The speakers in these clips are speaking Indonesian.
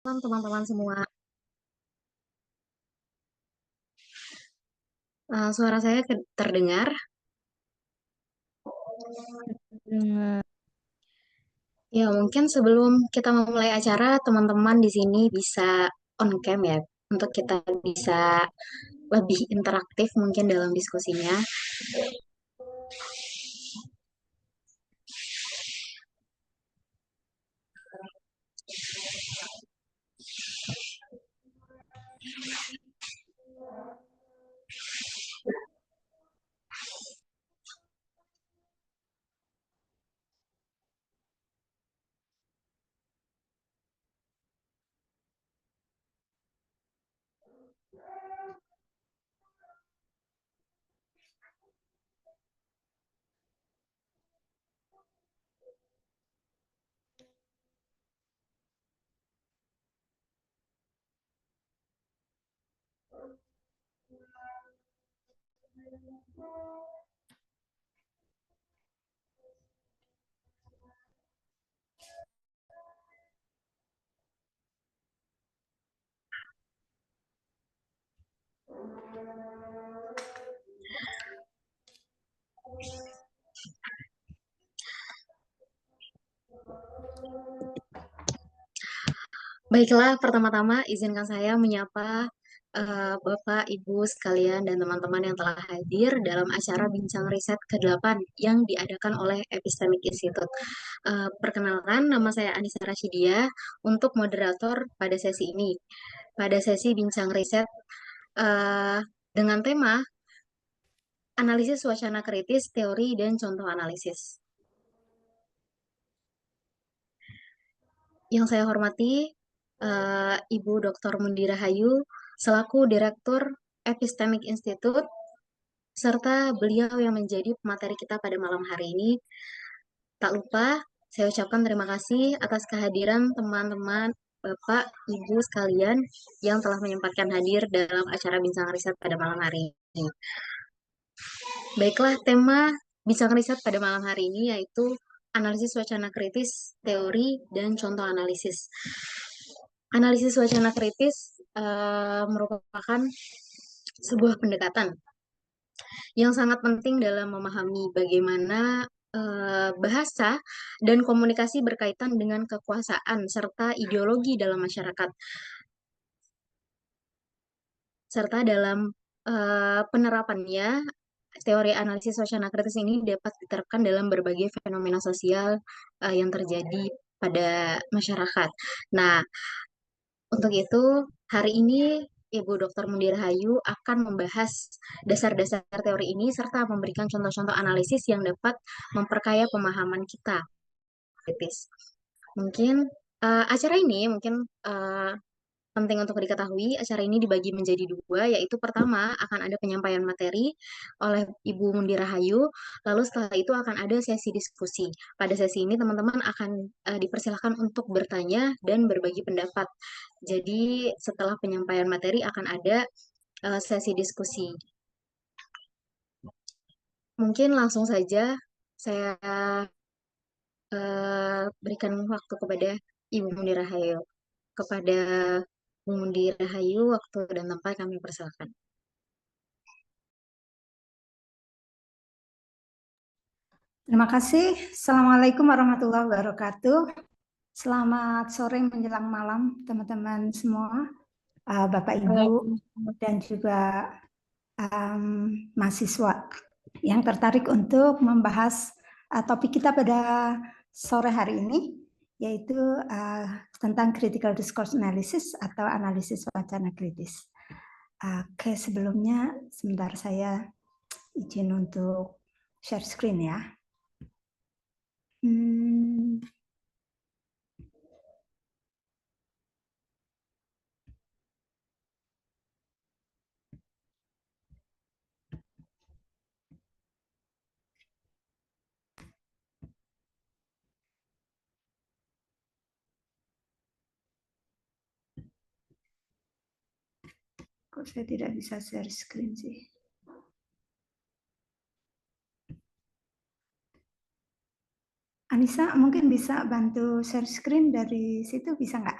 Malam teman-teman semua. Suara saya terdengar. Dengar. Ya, mungkin sebelum kita memulai acara, teman-teman di sini bisa on cam ya, untuk kita bisa lebih interaktif mungkin dalam diskusinya. Baiklah, pertama-tama izinkan saya menyapa Bapak, Ibu sekalian, dan teman-teman yang telah hadir dalam acara Bincang Riset ke-8 yang diadakan oleh Epistemic Institute. Perkenalkan, nama saya Anissa Rashidia untuk moderator pada sesi ini. Pada sesi Bincang Riset eh, dengan tema Analisis Wacana Kritis, Teori, dan Contoh Analisis. Yang saya hormati, Ibu Dr. Mundi Rahayu, selaku Direktur Epistemic Institute, serta beliau yang menjadi pemateri kita pada malam hari ini. Tak lupa, saya ucapkan terima kasih atas kehadiran teman-teman, Bapak, Ibu sekalian yang telah menyempatkan hadir dalam acara Bincang Riset pada malam hari ini. Baiklah, tema Bincang Riset pada malam hari ini yaitu analisis wacana kritis, teori, dan contoh analisis. Analisis wacana kritis merupakan sebuah pendekatan yang sangat penting dalam memahami bagaimana bahasa dan komunikasi berkaitan dengan kekuasaan serta ideologi dalam masyarakat, serta dalam penerapannya teori analisis wacana kritis ini dapat diterapkan dalam berbagai fenomena sosial yang terjadi pada masyarakat. Nah, untuk itu, hari ini Ibu Dr. Mundi Rahayu akan membahas dasar-dasar teori ini serta memberikan contoh-contoh analisis yang dapat memperkaya pemahaman kita kritis. Mungkin acara ini mungkin penting untuk diketahui, acara ini dibagi menjadi dua, yaitu pertama akan ada penyampaian materi oleh Ibu Mundi Rahayu, lalu setelah itu akan ada sesi diskusi. Pada sesi ini teman-teman akan dipersilahkan untuk bertanya dan berbagi pendapat. Jadi setelah penyampaian materi akan ada sesi diskusi. Mungkin langsung saja saya berikan waktu kepada Ibu Mundi Rahayu. Kepada Bu Mundi Rahayu, waktu dan tempat kami persilakan. Terima kasih. Assalamualaikum warahmatullahi wabarakatuh. Selamat sore menjelang malam teman-teman semua, Bapak Ibu dan juga mahasiswa yang tertarik untuk membahas topik kita pada sore hari ini, yaitu tentang critical discourse analysis atau analisis wacana kritis. Oke, sebelumnya sebentar saya izin untuk share screen ya. Kok saya tidak bisa share screen sih? Anissa mungkin bisa bantu share screen dari situ, bisa nggak?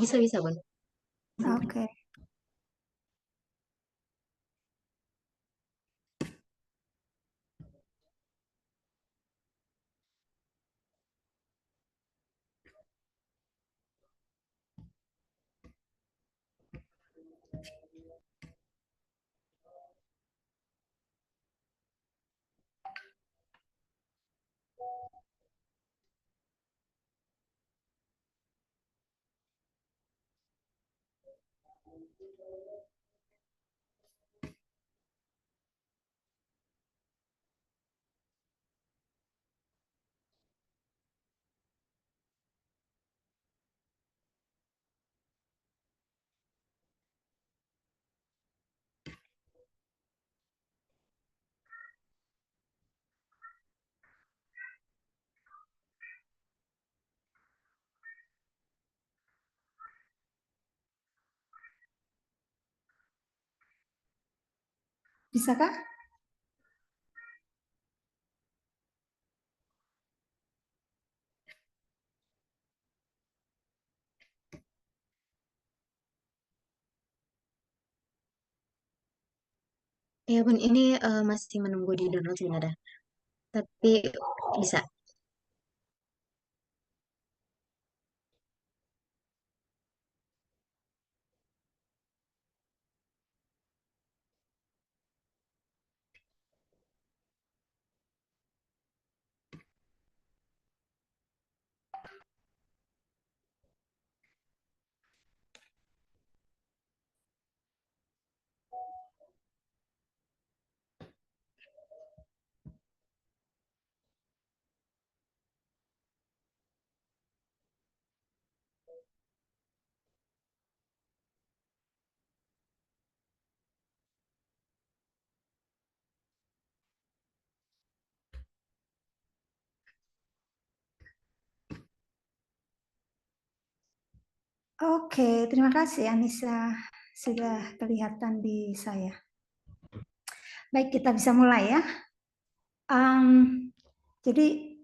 bisa Bun. Oke. Bisakah? Ya Bun, ini masih menunggu di download sebenarnya. Tapi bisa. Oke, terima kasih Anissa. Sudah kelihatan di saya. Baik, kita bisa mulai ya. Jadi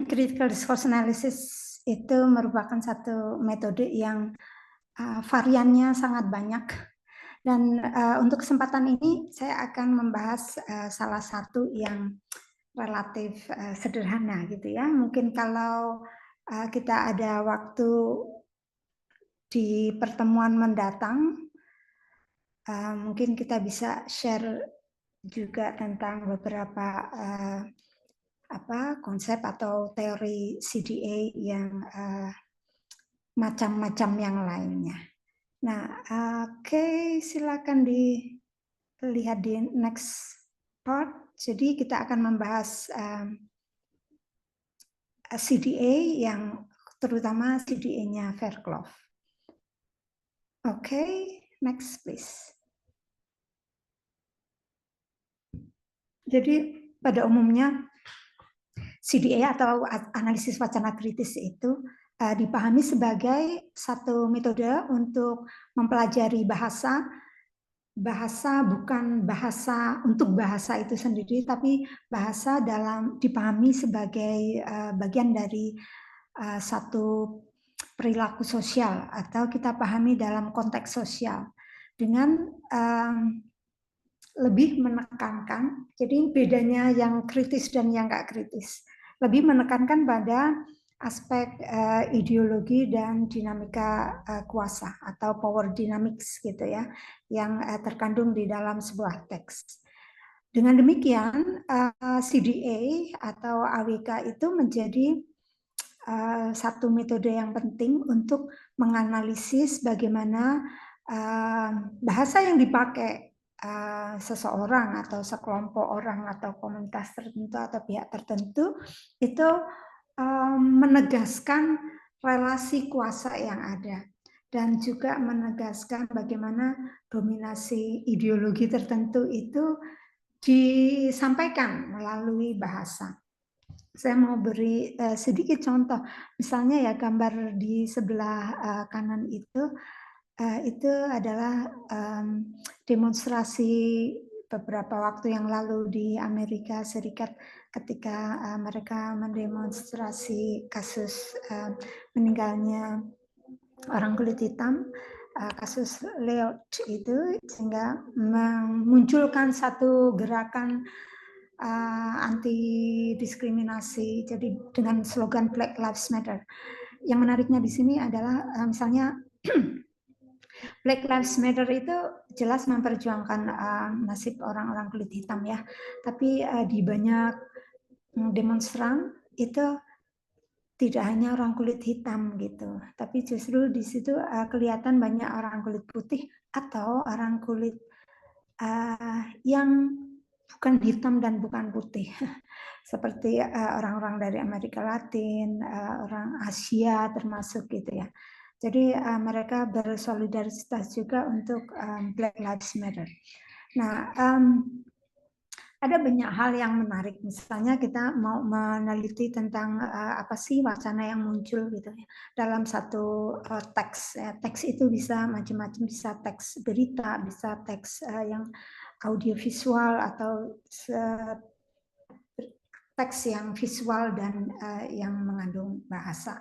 critical discourse analysis itu merupakan satu metode yang variannya sangat banyak. Dan untuk kesempatan ini saya akan membahas salah satu yang relatif sederhana gitu ya. Mungkin kalau kita ada waktu di pertemuan mendatang, mungkin kita bisa share juga tentang beberapa konsep atau teori CDA yang macam-macam yang lainnya. Nah, oke, silakan dilihat di next part. Jadi kita akan membahas CDA yang terutama CDA-nya Fairclough. Oke, next please. Jadi pada umumnya CDA atau analisis wacana kritis itu dipahami sebagai satu metode untuk mempelajari bahasa. Bahasa bukan bahasa untuk bahasa itu sendiri, tapi bahasa dalam dipahami sebagai bagian dari satu perilaku sosial atau kita pahami dalam konteks sosial dengan lebih menekankan, jadi bedanya yang kritis dan yang nggak kritis, lebih menekankan pada aspek ideologi dan dinamika kuasa atau power dynamics gitu ya, yang terkandung di dalam sebuah teks. Dengan demikian, CDA atau AWK itu menjadi satu metode yang penting untuk menganalisis bagaimana bahasa yang dipakai seseorang atau sekelompok orang atau komunitas tertentu atau pihak tertentu itu menegaskan relasi kuasa yang ada dan juga menegaskan bagaimana dominasi ideologi tertentu itu disampaikan melalui bahasa. Saya mau beri sedikit contoh, misalnya ya gambar di sebelah kanan itu adalah demonstrasi beberapa waktu yang lalu di Amerika Serikat ketika mereka mendemonstrasi kasus meninggalnya orang kulit hitam, kasus Leod itu, sehingga memunculkan satu gerakan anti diskriminasi. Jadi dengan slogan Black Lives Matter. Yang menariknya di sini adalah misalnya Black Lives Matter itu jelas memperjuangkan nasib orang-orang kulit hitam ya, tapi di banyak demonstran itu tidak hanya orang kulit hitam gitu, tapi justru di situ kelihatan banyak orang kulit putih atau orang kulit yang bukan hitam dan bukan putih, seperti orang-orang dari Amerika Latin, orang Asia termasuk gitu ya. Jadi mereka bersolidaritas juga untuk Black Lives Matter. Nah, ada banyak hal yang menarik. Misalnya kita mau meneliti tentang apa sih wacana yang muncul gitu ya dalam satu teks. Ya. Teks itu bisa macam-macam, bisa teks berita, bisa teks yang audiovisual atau teks yang visual dan yang mengandung bahasa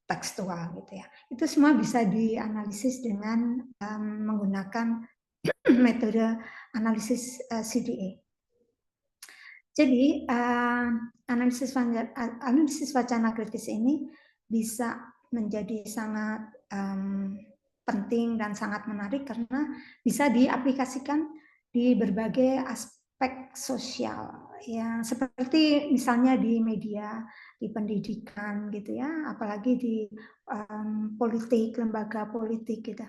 tekstual gitu ya. Itu semua bisa dianalisis dengan menggunakan metode analisis CDA. Jadi analisis wacana kritis ini bisa menjadi sangat penting dan sangat menarik karena bisa diaplikasikan di berbagai aspek sosial, ya seperti misalnya di media, di pendidikan gitu ya, apalagi di politik, lembaga politik gitu.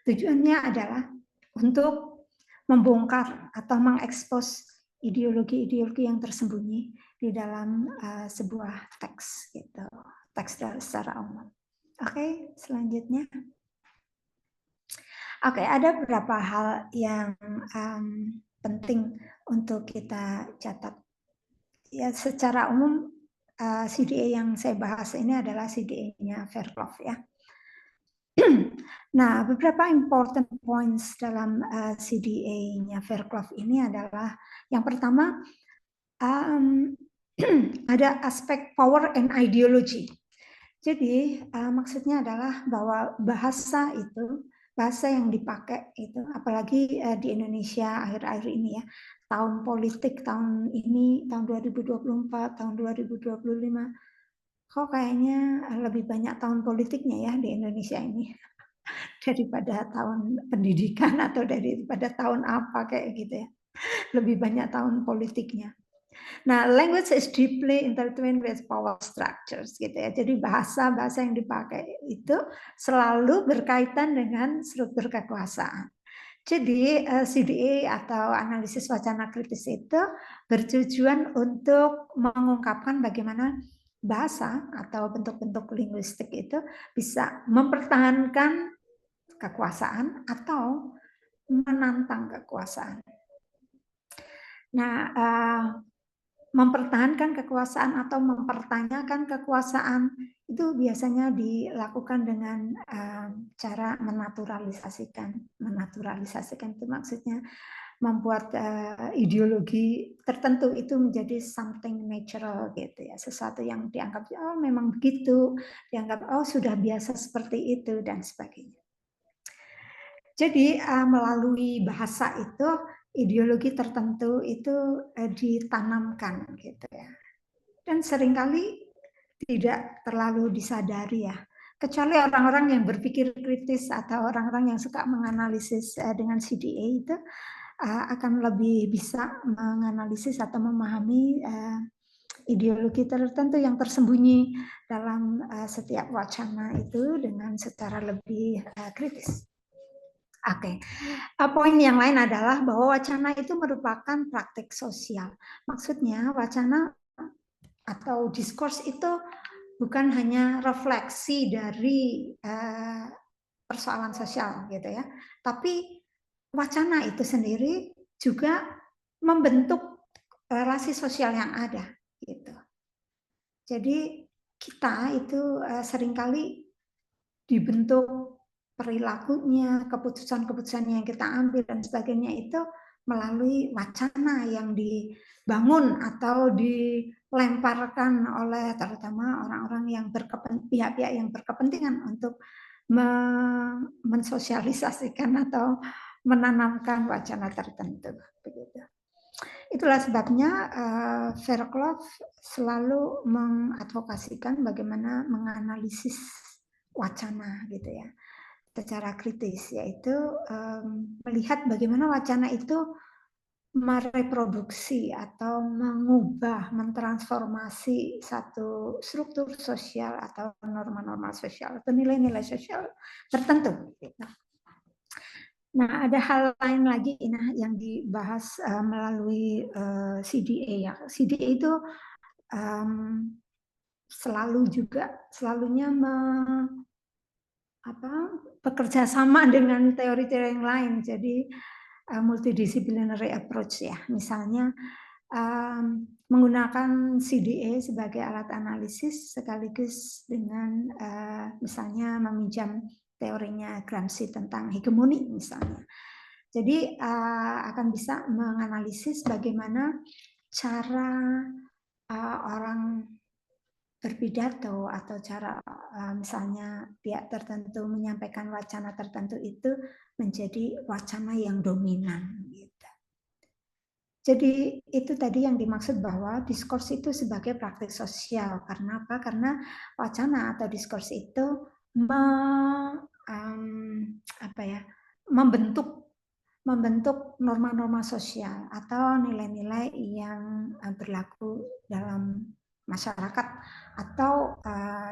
Tujuannya adalah untuk membongkar atau mengekspos ideologi-ideologi yang tersembunyi di dalam sebuah teks gitu, teks secara umum. Oke, selanjutnya. Oke, ada beberapa hal yang penting untuk kita catat. Ya, secara umum CDA yang saya bahas ini adalah CDA-nya Fairclough ya. Nah, beberapa important points dalam CDA-nya Fairclough ini adalah yang pertama ada aspek power and ideology. Jadi maksudnya adalah bahwa bahasa yang dipakai itu, apalagi di Indonesia akhir-akhir ini ya, tahun politik tahun ini, tahun 2024, tahun 2025, kok kayaknya lebih banyak tahun politiknya ya di Indonesia ini daripada tahun pendidikan atau daripada tahun apa kayak gitu ya. Lebih banyak tahun politiknya. Nah, language is deeply intertwined with power structures gitu ya. Jadi bahasa yang dipakai itu selalu berkaitan dengan struktur kekuasaan. Jadi CDA atau analisis wacana kritis itu bertujuan untuk mengungkapkan bagaimana bahasa atau bentuk-bentuk linguistik itu bisa mempertahankan kekuasaan atau menantang kekuasaan. Nah, mempertahankan kekuasaan atau mempertanyakan kekuasaan itu biasanya dilakukan dengan cara menaturalisasikan. Menaturalisasikan itu maksudnya membuat ideologi tertentu itu menjadi something natural gitu ya, sesuatu yang dianggap oh memang begitu, dianggap oh sudah biasa seperti itu dan sebagainya. Jadi melalui bahasa itu ideologi tertentu itu ditanamkan gitu ya. Dan seringkali tidak terlalu disadari ya. Kecuali orang-orang yang berpikir kritis atau orang-orang yang suka menganalisis dengan CDA itu akan lebih bisa menganalisis atau memahami ideologi tertentu yang tersembunyi dalam setiap wacana itu dengan secara lebih kritis. Oke, poin yang lain adalah bahwa wacana itu merupakan praktik sosial. Maksudnya wacana atau diskurs itu bukan hanya refleksi dari persoalan sosial gitu ya, tapi wacana itu sendiri juga membentuk relasi sosial yang ada gitu. Jadi kita itu seringkali dibentuk perilakunya, keputusan-keputusan yang kita ambil dan sebagainya itu melalui wacana yang dibangun atau dilemparkan oleh terutama orang-orang yang pihak-pihak yang berkepentingan untuk mensosialisasikan atau menanamkan wacana tertentu, begitu. Itulah sebabnya Verklov selalu mengadvokasikan bagaimana menganalisis wacana gitu ya secara kritis, yaitu melihat bagaimana wacana itu mereproduksi atau mengubah, mentransformasi satu struktur sosial atau norma-norma sosial atau nilai-nilai sosial tertentu. Gitu. Nah, ada hal lain lagi yang dibahas melalui CDA ya. CDA itu selalunya bekerja sama dengan teori-teori yang lain. Jadi multidisciplinary approach ya. Misalnya menggunakan CDA sebagai alat analisis sekaligus dengan misalnya meminjam teorinya Gramsci tentang hegemoni misalnya. Jadi akan bisa menganalisis bagaimana cara orang berpidato atau cara misalnya pihak tertentu menyampaikan wacana tertentu itu menjadi wacana yang dominan gitu. Jadi itu tadi yang dimaksud bahwa diskurs itu sebagai praktik sosial. Karena apa? Karena wacana atau diskurs itu membentuk norma-norma sosial atau nilai-nilai yang berlaku dalam masyarakat atau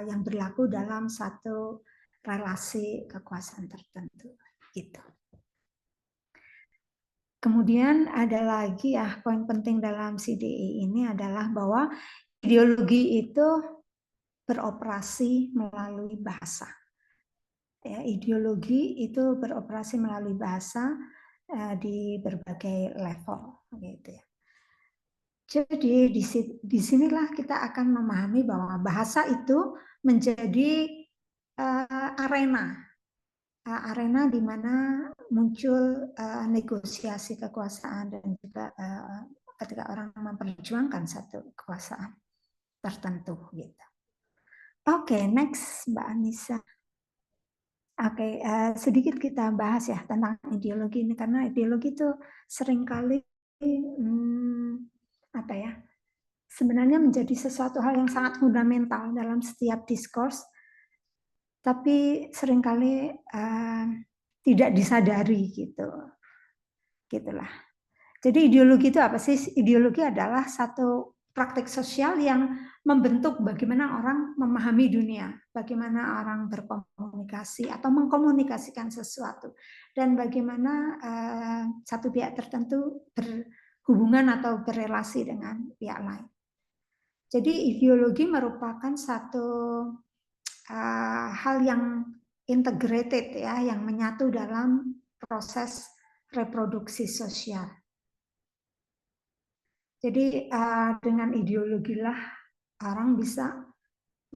yang berlaku dalam satu relasi kekuasaan tertentu gitu. Kemudian ada lagi ya poin penting dalam CDE ini adalah bahwa ideologi itu beroperasi melalui bahasa. Ya, ideologi itu beroperasi melalui bahasa di berbagai level gitu ya. Jadi disinilah kita akan memahami bahwa bahasa itu menjadi arena di mana muncul negosiasi kekuasaan dan juga ketika orang memperjuangkan satu kekuasaan tertentu gitu. Oke, next Mbak Anissa. Oke, sedikit kita bahas ya tentang ideologi ini karena ideologi itu seringkali sebenarnya menjadi sesuatu hal yang sangat fundamental dalam setiap diskurs, tapi seringkali tidak disadari gitulah. Jadi ideologi itu apa sih? Ideologi adalah satu praktik sosial yang membentuk bagaimana orang memahami dunia, bagaimana orang berkomunikasi atau mengkomunikasikan sesuatu, dan bagaimana satu pihak tertentu berhubungan atau berelasi dengan pihak lain. Jadi ideologi merupakan satu hal yang integrated ya, yang menyatu dalam proses reproduksi sosial. Jadi dengan ideologilah orang bisa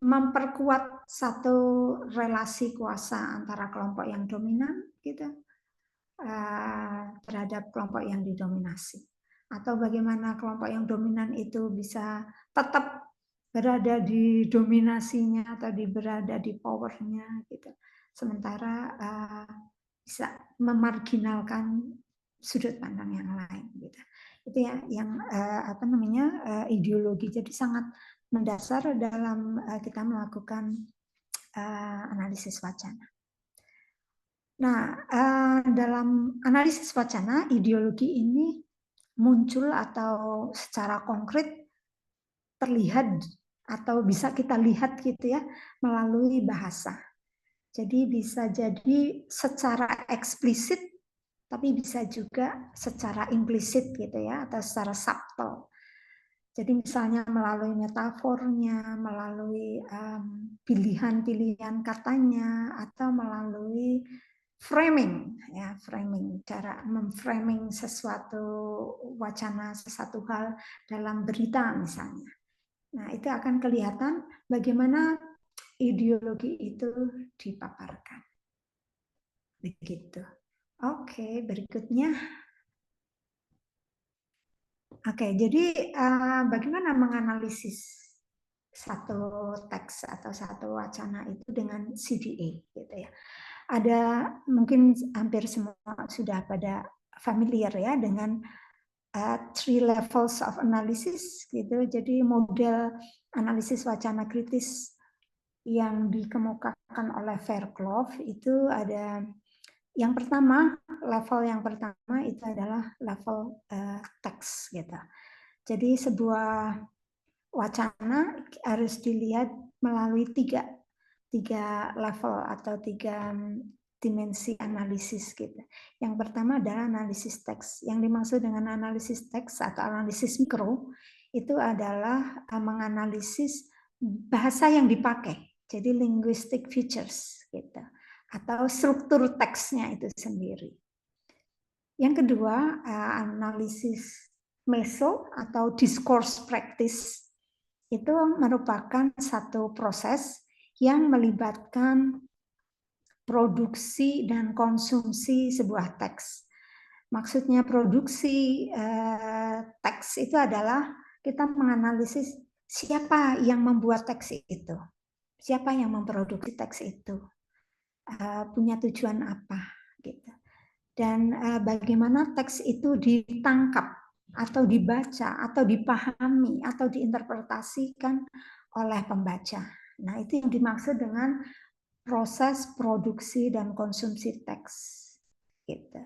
memperkuat satu relasi kuasa antara kelompok yang dominan gitu terhadap kelompok yang didominasi. Atau bagaimana kelompok yang dominan itu bisa tetap berada di dominasinya atau berada di powernya gitu. Sementara bisa memarginalkan sudut pandang yang lain gitu. Itu ya yang ideologi. Jadi sangat mendasar dalam kita melakukan analisis wacana. Nah, dalam analisis wacana, ideologi ini muncul atau secara konkret terlihat atau bisa kita lihat gitu ya melalui bahasa. Jadi bisa jadi secara eksplisit, tapi bisa juga secara implisit gitu ya, atau secara subtle. Jadi misalnya melalui metafornya, melalui pilihan-pilihan katanya, atau melalui framing, ya framing, cara memframing sesuatu wacana, sesuatu hal dalam berita misalnya. Nah itu akan kelihatan bagaimana ideologi itu dipaparkan. Begitu. Oke, berikutnya. Oke, jadi bagaimana menganalisis satu teks atau satu wacana itu dengan CDA gitu ya. Ada mungkin hampir semua sudah pada familiar ya dengan three levels of analysis gitu. Jadi model analisis wacana kritis yang dikemukakan oleh Fairclough itu ada yang pertama, level yang pertama itu adalah level teks gitu. Jadi sebuah wacana harus dilihat melalui tiga level atau tiga dimensi analisis gitu. Yang pertama adalah analisis teks. Yang dimaksud dengan analisis teks atau analisis mikro itu adalah menganalisis bahasa yang dipakai. Jadi linguistic features gitu. Atau struktur teksnya itu sendiri. Yang kedua, analisis meso atau discourse practice itu merupakan satu proses yang melibatkan produksi dan konsumsi sebuah teks. Maksudnya produksi teks itu adalah kita menganalisis siapa yang membuat teks itu, siapa yang memproduksi teks itu, punya tujuan apa, gitu. Dan bagaimana teks itu ditangkap atau dibaca atau dipahami atau diinterpretasikan oleh pembaca. Nah, itu yang dimaksud dengan proses produksi dan konsumsi teks. Gitu.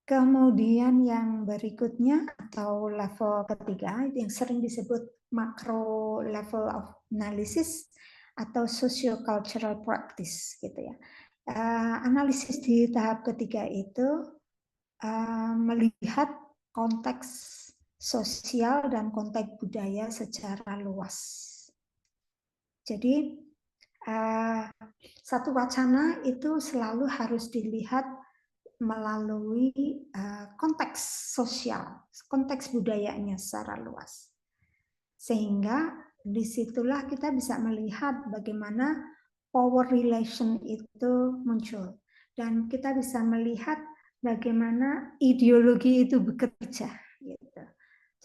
Kemudian yang berikutnya atau level ketiga yang sering disebut macro level of analysis atau socio-cultural practice gitu ya. Analisis di tahap ketiga itu melihat konteks sosial dan konteks budaya secara luas. Jadi satu wacana itu selalu harus dilihat melalui konteks sosial, konteks budayanya secara luas. Sehingga disitulah kita bisa melihat bagaimana power relation itu muncul. Dan kita bisa melihat bagaimana ideologi itu bekerja. Gitu.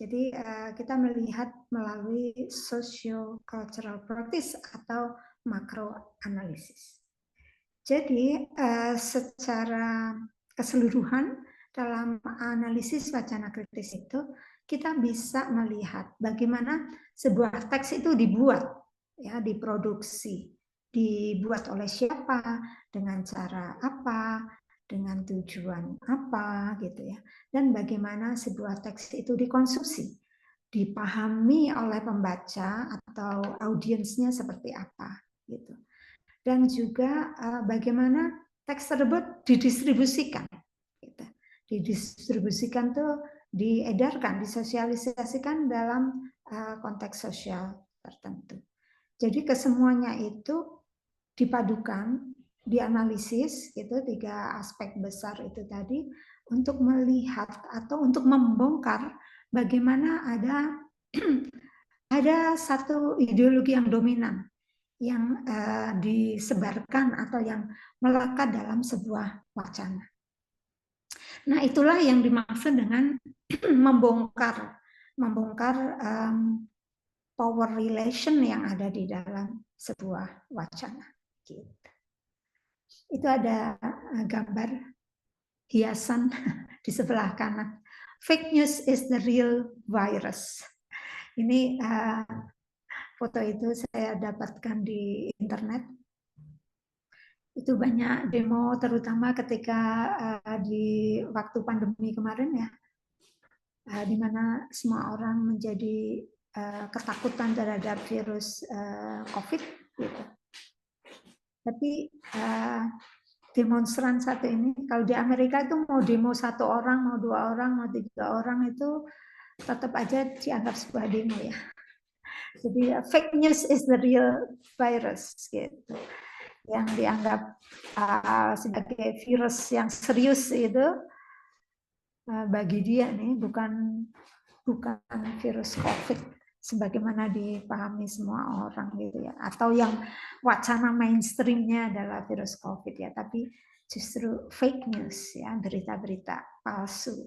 Jadi kita melihat melalui socio-cultural practice atau makro analisis. Jadi secara keseluruhan dalam analisis wacana kritis itu kita bisa melihat bagaimana sebuah teks itu dibuat, ya, diproduksi, dibuat oleh siapa, dengan cara apa, dengan tujuan apa, gitu ya, dan bagaimana sebuah teks itu dikonsumsi, dipahami oleh pembaca atau audiensnya seperti apa, gitu. Dan juga bagaimana teks tersebut didistribusikan. Gitu. Didistribusikan tuh diedarkan, disosialisasikan dalam konteks sosial tertentu. Jadi kesemuanya itu dipadukan, dianalisis, gitu, tiga aspek besar itu tadi untuk melihat atau untuk membongkar bagaimana ada satu ideologi yang dominan yang disebarkan atau yang melekat dalam sebuah wacana. Nah, itulah yang dimaksud dengan membongkar power relation yang ada di dalam sebuah wacana. Gitu. Itu ada gambar hiasan di sebelah kanan. Fake news is the real virus. Ini foto itu saya dapatkan di internet. Itu banyak demo terutama ketika di waktu pandemi kemarin ya, di mana semua orang menjadi ketakutan terhadap virus COVID gitu. Tapi demonstran satu ini, kalau di Amerika itu mau demo 1 orang, mau 2 orang, mau 3 orang itu tetap aja dianggap sebuah demo ya. Jadi fake news is the real virus gitu. Yang dianggap sebagai virus yang serius itu bagi dia nih bukan virus COVID sebagaimana dipahami semua orang gitu ya, atau yang wacana mainstreamnya adalah virus COVID ya, tapi justru fake news ya, berita-berita palsu.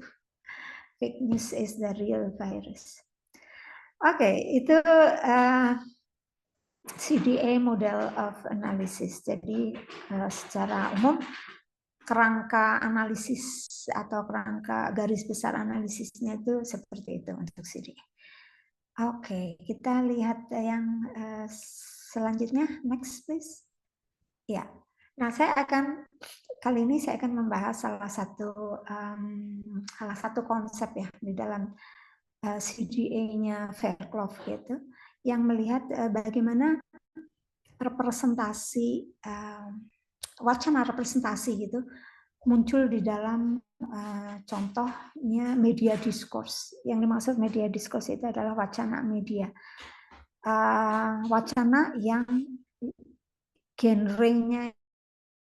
Fake news is the real virus. Oke, itu CDA Model of Analysis. Jadi secara umum kerangka analisis atau kerangka garis besar analisisnya itu seperti itu untuk CDA. Oke, kita lihat yang selanjutnya, next please. Ya, nah kali ini saya akan membahas salah satu konsep ya di dalam CDA-nya Fairclough gitu, yang melihat bagaimana representasi wacana representasi gitu muncul di dalam contohnya media discourse. Yang dimaksud media discourse itu adalah wacana media, wacana yang genrenya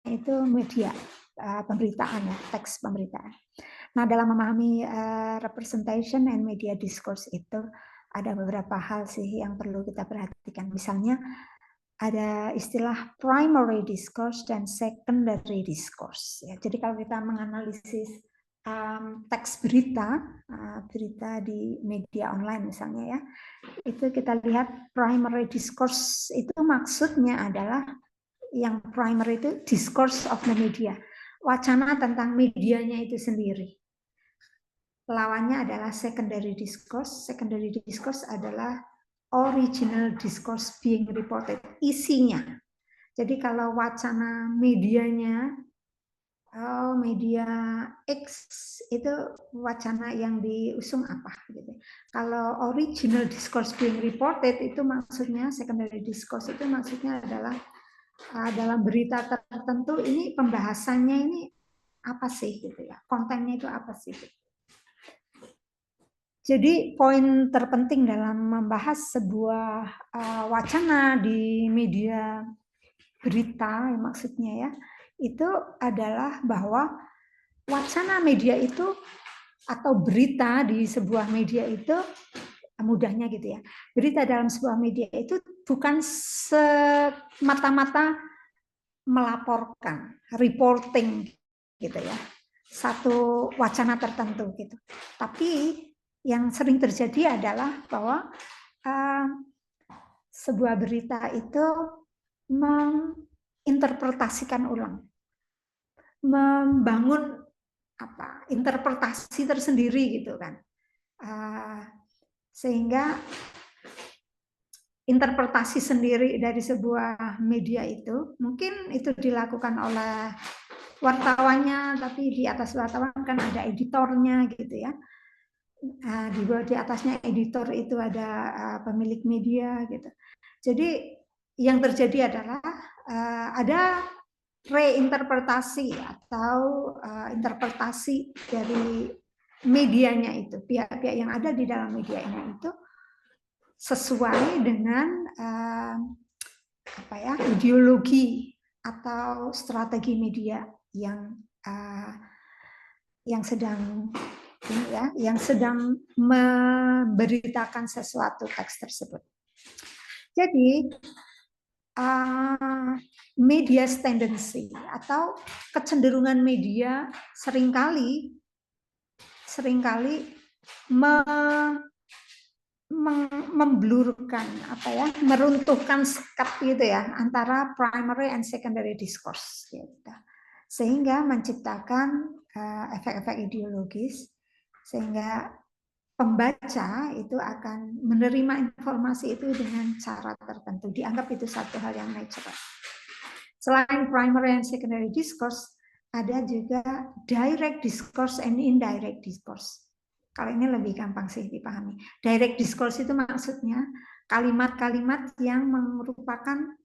itu media, pemberitaan ya, teks pemberitaan. Nah, dalam memahami representation and media discourse itu ada beberapa hal sih yang perlu kita perhatikan. Misalnya ada istilah primary discourse dan secondary discourse. Ya, jadi kalau kita menganalisis teks berita, berita di media online misalnya ya, itu kita lihat primary discourse itu maksudnya adalah yang primary itu discourse of the media, wacana tentang medianya itu sendiri. Lawannya adalah secondary discourse. Secondary discourse adalah original discourse being reported, isinya. Jadi kalau wacana medianya, media X itu wacana yang diusung apa gitu. Kalau original discourse being reported itu maksudnya, secondary discourse itu maksudnya adalah dalam berita tertentu ini pembahasannya ini apa sih gitu ya, kontennya itu apa sih gitu. Jadi poin terpenting dalam membahas sebuah wacana di media berita, maksudnya ya, itu adalah bahwa wacana media itu atau berita di sebuah media itu, mudahnya gitu ya, berita dalam sebuah media itu bukan semata-mata melaporkan, reporting gitu ya, satu wacana tertentu gitu. Tapi yang sering terjadi adalah bahwa sebuah berita itu menginterpretasikan ulang, membangun interpretasi tersendiri gitu kan, sehingga interpretasi sendiri dari sebuah media itu mungkin itu dilakukan oleh wartawannya, tapi di atas wartawan kan ada editornya gitu ya. Di atasnya editor itu ada pemilik media gitu. Jadi yang terjadi adalah ada reinterpretasi atau interpretasi dari medianya itu, pihak-pihak yang ada di dalam medianya itu sesuai dengan ideologi atau strategi media yang sedang memberitakan sesuatu teks tersebut. Jadi media tendency atau kecenderungan media seringkali memblurkan meruntuhkan sekat gitu ya antara primary and secondary discourse gitu. Sehingga menciptakan efek-efek ideologis sehingga pembaca itu akan menerima informasi itu dengan cara tertentu, dianggap itu satu hal yang natural. Selain primary and secondary discourse, ada juga direct discourse and indirect discourse. Kalau ini lebih gampang sih dipahami. Direct discourse itu maksudnya kalimat-kalimat yang merupakan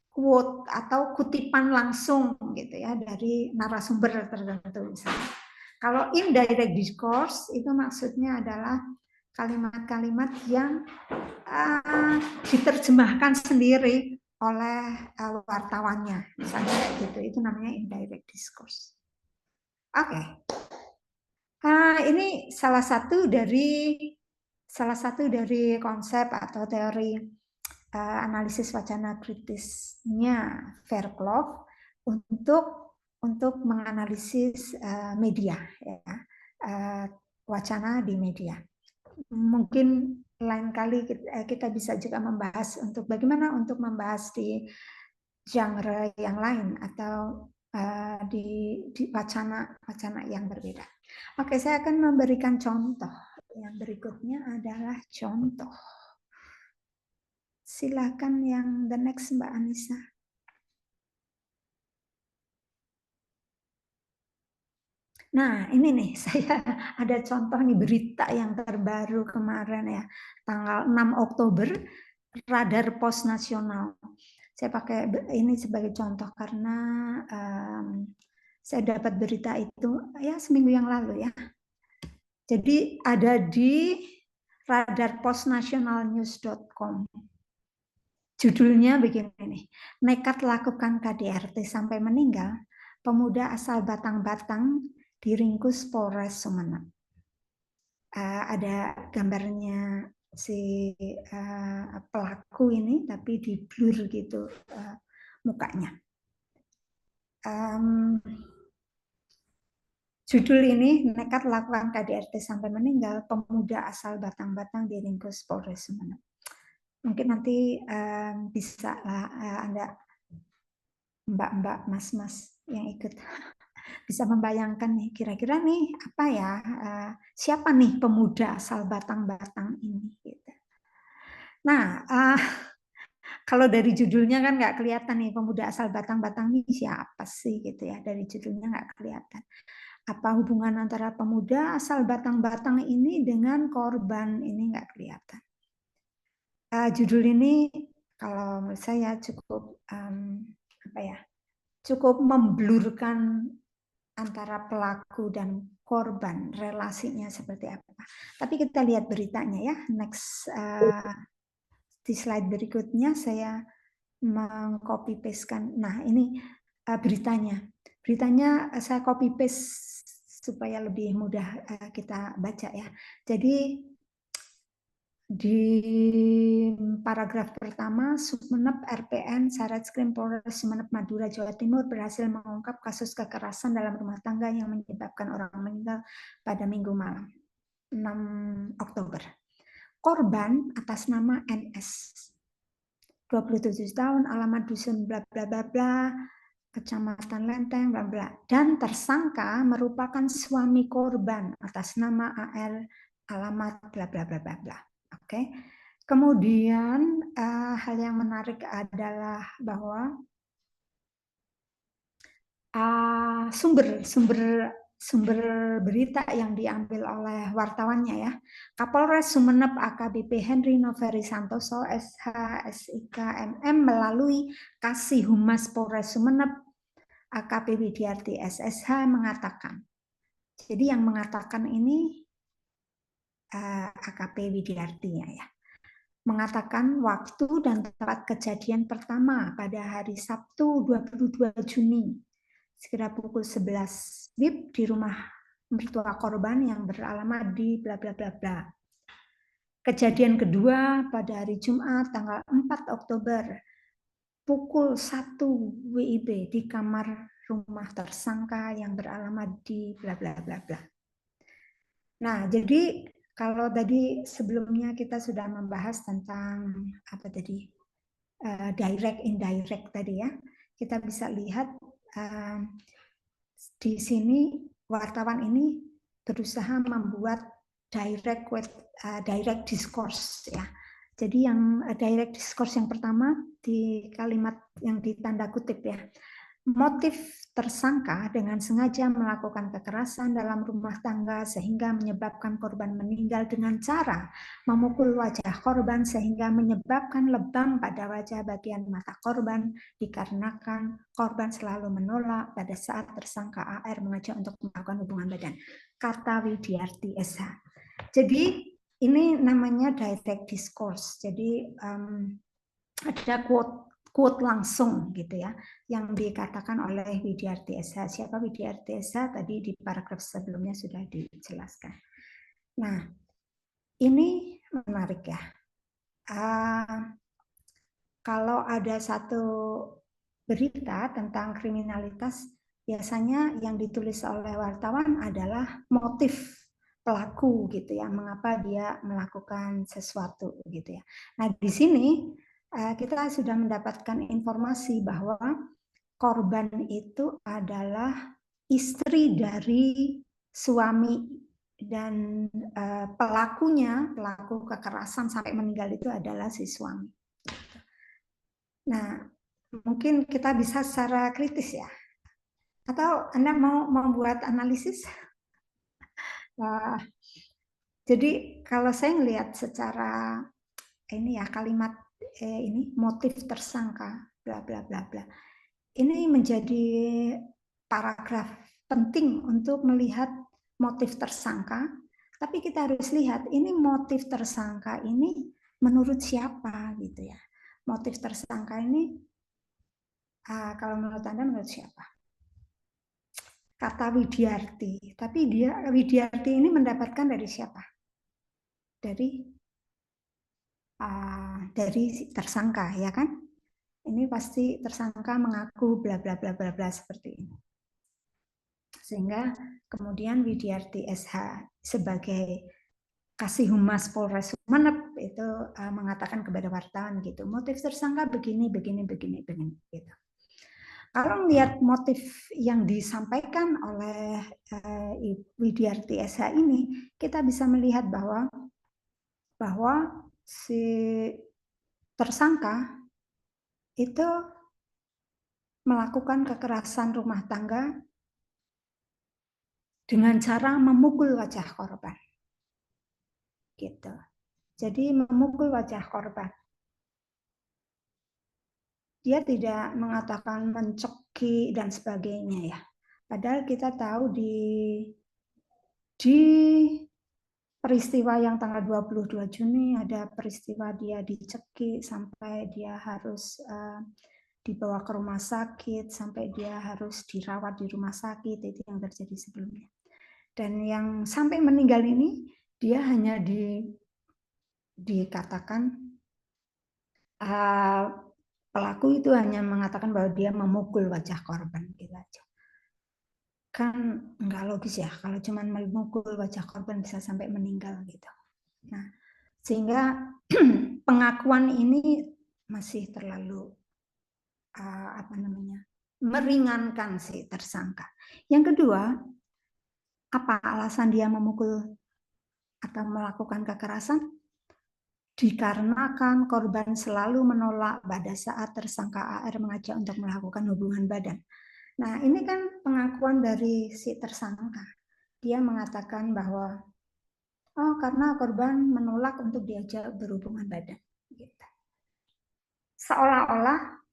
quote atau kutipan langsung gitu ya dari narasumber tertentu misalnya. Kalau indirect discourse itu maksudnya adalah kalimat-kalimat yang diterjemahkan sendiri oleh wartawannya, misalnya kayak gitu. Itu namanya indirect discourse. Oke. Ini salah satu dari konsep atau teori analisis wacana kritisnya Fairclough untuk menganalisis media, ya, wacana di media. Mungkin lain kali kita bisa juga membahas untuk bagaimana untuk membahas di genre yang lain atau di wacana yang berbeda. Oke, saya akan memberikan contoh. Yang berikutnya adalah contoh. Silakan yang the next Mbak Anissa. Nah, ini nih saya ada contoh nih berita yang terbaru kemarin ya, tanggal 6 Oktober, Radar Pos Nasional. Saya pakai ini sebagai contoh karena saya dapat berita itu ya seminggu yang lalu ya. Jadi ada di radarposnasionalnews.com. Judulnya begini nih, nekat lakukan KDRT sampai meninggal, pemuda asal Batang-Batang diringkus Polres Sumeneb. Ada gambarnya si pelaku ini, tapi di blur gitu mukanya. Judul ini, nekat lakukan KDRT sampai meninggal, pemuda asal Batang-Batang diringkus Polres Sumeneb. Mungkin nanti bisa lah Anda, mbak-mbak, mas-mas yang ikut, bisa membayangkan nih, kira-kira nih apa ya, siapa nih pemuda asal Batang-Batang ini. Gitu. Nah, kalau dari judulnya kan nggak kelihatan nih pemuda asal Batang-Batang ini siapa sih gitu ya, dari judulnya nggak kelihatan. Apa hubungan antara pemuda asal Batang-Batang ini dengan korban ini nggak kelihatan. Judul ini kalau menurut saya cukup apa ya, cukup memblurkan antara pelaku dan korban, relasinya seperti apa. Tapi kita lihat beritanya ya. Next di slide berikutnya saya mengcopy pastekan. Nah ini beritanya. Beritanya saya copy paste supaya lebih mudah kita baca ya. Jadi di paragraf pertama, Sumeneb RPN Satreskrim Polres Sumeneb Madura Jawa Timur berhasil mengungkap kasus kekerasan dalam rumah tangga yang menyebabkan orang meninggal pada Minggu malam 6 Oktober. Korban atas nama NS, 27 tahun, alamat dusun bla bla bla bla, Kecamatan Lenteng bla bla, dan tersangka merupakan suami korban atas nama AR, alamat bla bla bla bla bla. Oke. Kemudian hal yang menarik adalah bahwa sumber berita yang diambil oleh wartawannya ya. Kapolres Sumeneb AKBP Henry Noveri Santoso SH SIK MM melalui Kasih Humas Polres Sumeneb AKP Widiarti SSH mengatakan. Jadi yang mengatakan ini AKP Widiartinya ya. Mengatakan waktu dan tempat kejadian pertama pada hari Sabtu 22 Juni sekitar pukul 11 WIB di rumah mertua korban yang beralamat di bla bla bla bla. Kejadian kedua pada hari Jumat tanggal 4 Oktober pukul 1 WIB di kamar rumah tersangka yang beralamat di bla bla bla bla. Nah, jadi kalau tadi sebelumnya kita sudah membahas tentang apa tadi direct indirect tadi ya, kita bisa lihat di sini wartawan ini berusaha membuat direct discourse ya. Jadi yang direct discourse yang pertama di kalimat yang ditanda kutip ya. Motif tersangka dengan sengaja melakukan kekerasan dalam rumah tangga sehingga menyebabkan korban meninggal dengan cara memukul wajah korban sehingga menyebabkan lebam pada wajah bagian mata korban dikarenakan korban selalu menolak pada saat tersangka AR mengajak untuk melakukan hubungan badan. Kata Widiarti SH. Jadi ini namanya direct discourse. Jadi ada quote langsung gitu ya yang dikatakan oleh Widiarti SH. Siapa Widiarti SH? Tadi di paragraf sebelumnya sudah dijelaskan. Nah, ini menarik ya. Kalau ada satu berita tentang kriminalitas, biasanya yang ditulis oleh wartawan adalah motif pelaku gitu ya, mengapa dia melakukan sesuatu gitu ya. Nah, di sini kita sudah mendapatkan informasi bahwa korban itu adalah istri dari suami, dan pelakunya, pelaku kekerasan sampai meninggal itu adalah si suami. Nah, mungkin kita bisa secara kritis ya. Atau Anda mau membuat analisis? Nah, jadi kalau saya melihat secara ini ya, kalimat ini motif tersangka bla bla bla bla. Ini menjadi paragraf penting untuk melihat motif tersangka, tapi kita harus lihat ini motif tersangka ini menurut siapa gitu ya. Motif tersangka ini kalau menurut Anda menurut siapa? Kata Widyarti, tapi Widyarti ini mendapatkan dari siapa? Dari tersangka, ya kan? Ini pasti tersangka mengaku bla bla bla bla bla seperti ini. Sehingga kemudian Widyarti SH sebagai Kasih Humas Polres Sumeneb itu mengatakan kepada wartawan gitu, motif tersangka begini begini begini begini gitu. Kalau melihat motif yang disampaikan oleh Widyarti SH ini, kita bisa melihat bahwa si tersangka itu melakukan kekerasan rumah tangga dengan cara memukul wajah korban. Gitu. Jadi memukul wajah korban. Dia tidak mengatakan mencekik dan sebagainya ya. Padahal kita tahu di peristiwa yang tanggal 22 Juni ada peristiwa dia dicekik sampai dia harus dibawa ke rumah sakit, sampai dia harus dirawat di rumah sakit, itu yang terjadi sebelumnya. Dan yang sampai meninggal ini dia hanya dikatakan pelaku itu hanya mengatakan bahwa dia memukul wajah korban gitu aja. Kan nggak logis ya kalau cuma memukul wajah korban bisa sampai meninggal gitu. Nah, sehingga pengakuan ini masih terlalu meringankan si tersangka. Yang kedua, apa alasan dia memukul atau melakukan kekerasan? Dikarenakan korban selalu menolak pada saat tersangka AR mengajak untuk melakukan hubungan badan. Nah, ini kan pengakuan dari si tersangka. Dia mengatakan bahwa karena korban menolak untuk diajak berhubungan badan. Gitu. Seolah-olah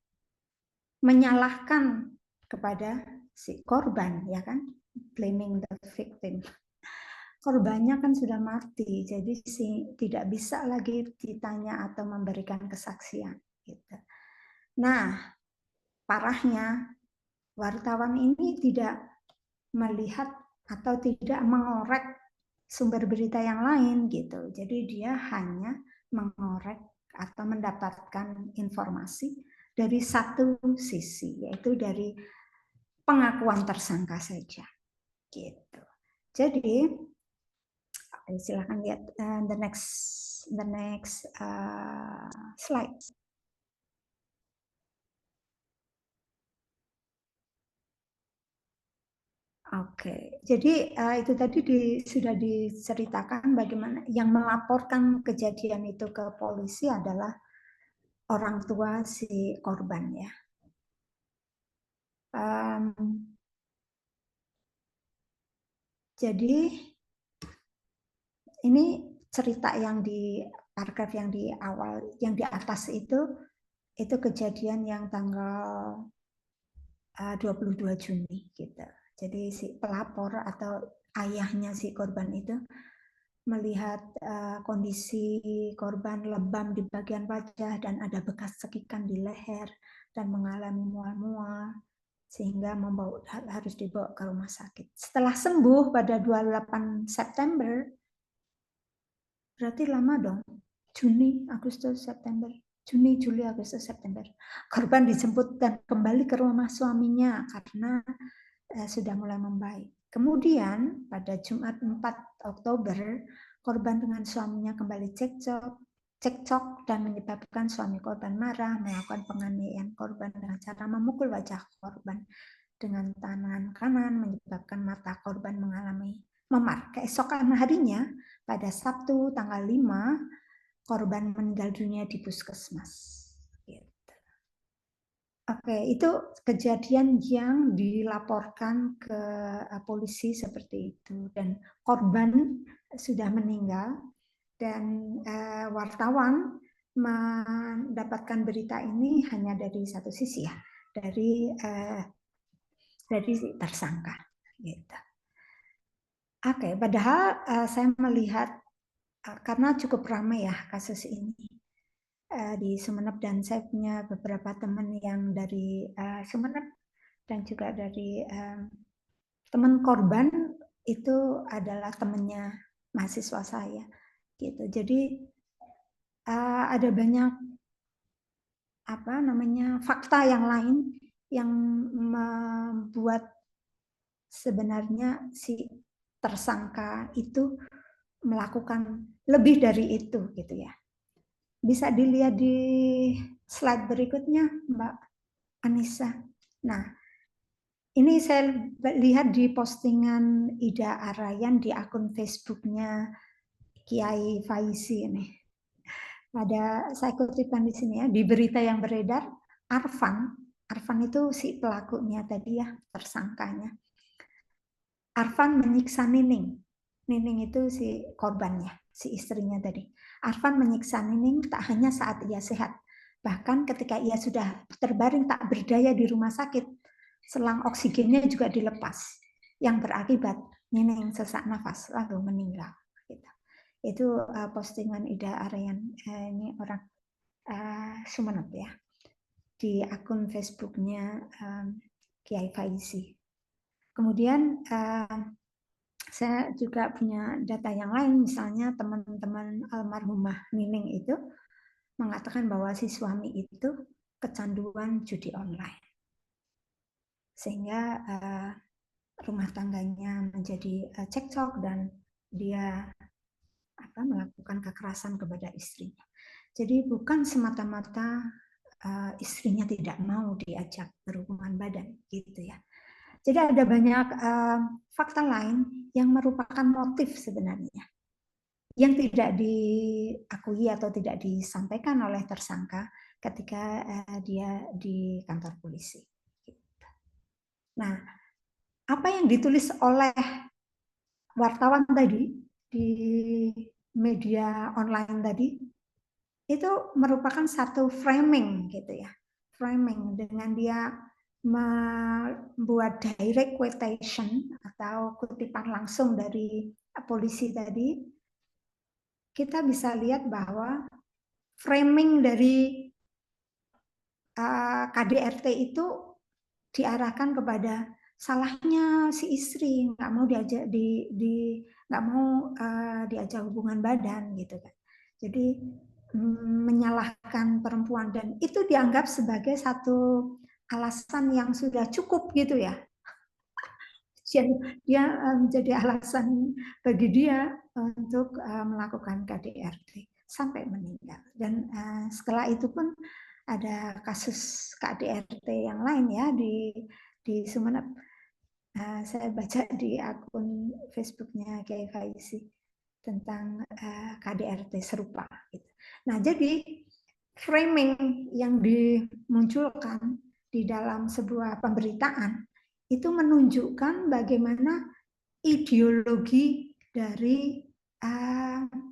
menyalahkan kepada si korban, ya kan? Blaming the victim. Korbannya kan sudah mati, jadi tidak bisa lagi ditanya atau memberikan kesaksian. Gitu. Nah, parahnya wartawan ini tidak melihat atau tidak mengorek sumber berita yang lain gitu. Jadi dia hanya mengorek atau mendapatkan informasi dari satu sisi, yaitu dari pengakuan tersangka saja. Gitu. Jadi silakan lihat the next slide. Oke, jadi itu tadi sudah diceritakan bagaimana yang melaporkan kejadian itu ke polisi adalah orang tua si korban ya. Jadi ini cerita yang di paragraf yang di awal, yang di atas itu kejadian yang tanggal 22 Juni gitu. Jadi si pelapor atau ayahnya si korban itu melihat kondisi korban lebam di bagian wajah dan ada bekas cekikan di leher dan mengalami mual-mual sehingga harus dibawa ke rumah sakit. Setelah sembuh pada 28 September, berarti lama dong. Juni, Agustus, September. Juni, Juli, Agustus, September. Korban dijemput dan kembali ke rumah suaminya karena sudah mulai membaik. Kemudian pada Jumat 4 Oktober, korban dengan suaminya kembali cekcok dan menyebabkan suami korban marah, melakukan penganiayaan korban dengan cara memukul wajah korban dengan tangan kanan, menyebabkan mata korban mengalami memar. Keesokan harinya, pada Sabtu tanggal 5, korban meninggal dunia di puskesmas. Oke, itu kejadian yang dilaporkan ke polisi seperti itu, dan korban sudah meninggal, dan wartawan mendapatkan berita ini hanya dari satu sisi ya, dari tersangka. Gitu. Oke, padahal saya melihat karena cukup ramai ya kasus ini di Sumeneb, dan saya punya beberapa teman yang dari Sumeneb dan juga dari teman korban itu adalah temannya mahasiswa saya gitu. Jadi ada banyak fakta yang lain yang membuat sebenarnya si tersangka itu melakukan lebih dari itu gitu ya. Bisa dilihat di slide berikutnya, Mbak Anissa. Nah, ini saya lihat di postingan Ida Arayan di akun Facebooknya Kiai Faizi ini. Saya kutipkan di sini ya, di berita yang beredar, Arfan itu si pelakunya tadi ya, tersangkanya. Arfan menyiksa Nining. Nining itu si korbannya, si istrinya tadi. Arfan menyiksa Nining tak hanya saat ia sehat, bahkan ketika ia sudah terbaring tak berdaya di rumah sakit, selang oksigennya juga dilepas, yang berakibat Nining sesak nafas lalu meninggal. Gitu. Itu postingan Ida Aryan, ini orang Sumeneb ya, di akun Facebooknya Kiai Faizi. Kemudian saya juga punya data yang lain, misalnya teman-teman almarhumah Nining itu mengatakan bahwa si suami itu kecanduan judi online, sehingga rumah tangganya menjadi cekcok dan dia melakukan kekerasan kepada istrinya. Jadi bukan semata-mata istrinya tidak mau diajak berhubungan badan, gitu ya. Jadi ada banyak fakta lain yang merupakan motif sebenarnya, yang tidak diakui atau tidak disampaikan oleh tersangka ketika dia di kantor polisi. Nah, apa yang ditulis oleh wartawan tadi di media online tadi itu merupakan satu framing gitu ya, framing dengan dia membuat direct quotation atau kutipan langsung dari polisi tadi. Kita bisa lihat bahwa framing dari KDRT itu diarahkan kepada salahnya si istri, nggak mau diajak hubungan badan gitu kan. Jadi menyalahkan perempuan, dan itu dianggap sebagai satu alasan yang sudah cukup gitu ya. Dia menjadi alasan bagi dia untuk melakukan KDRT sampai meninggal. Dan setelah itu pun ada kasus KDRT yang lain ya di Sumeneb. Saya baca di akun Facebooknya Kiai Faizi tentang KDRT serupa. Gitu. Nah, jadi framing yang dimunculkan di dalam sebuah pemberitaan itu menunjukkan bagaimana ideologi dari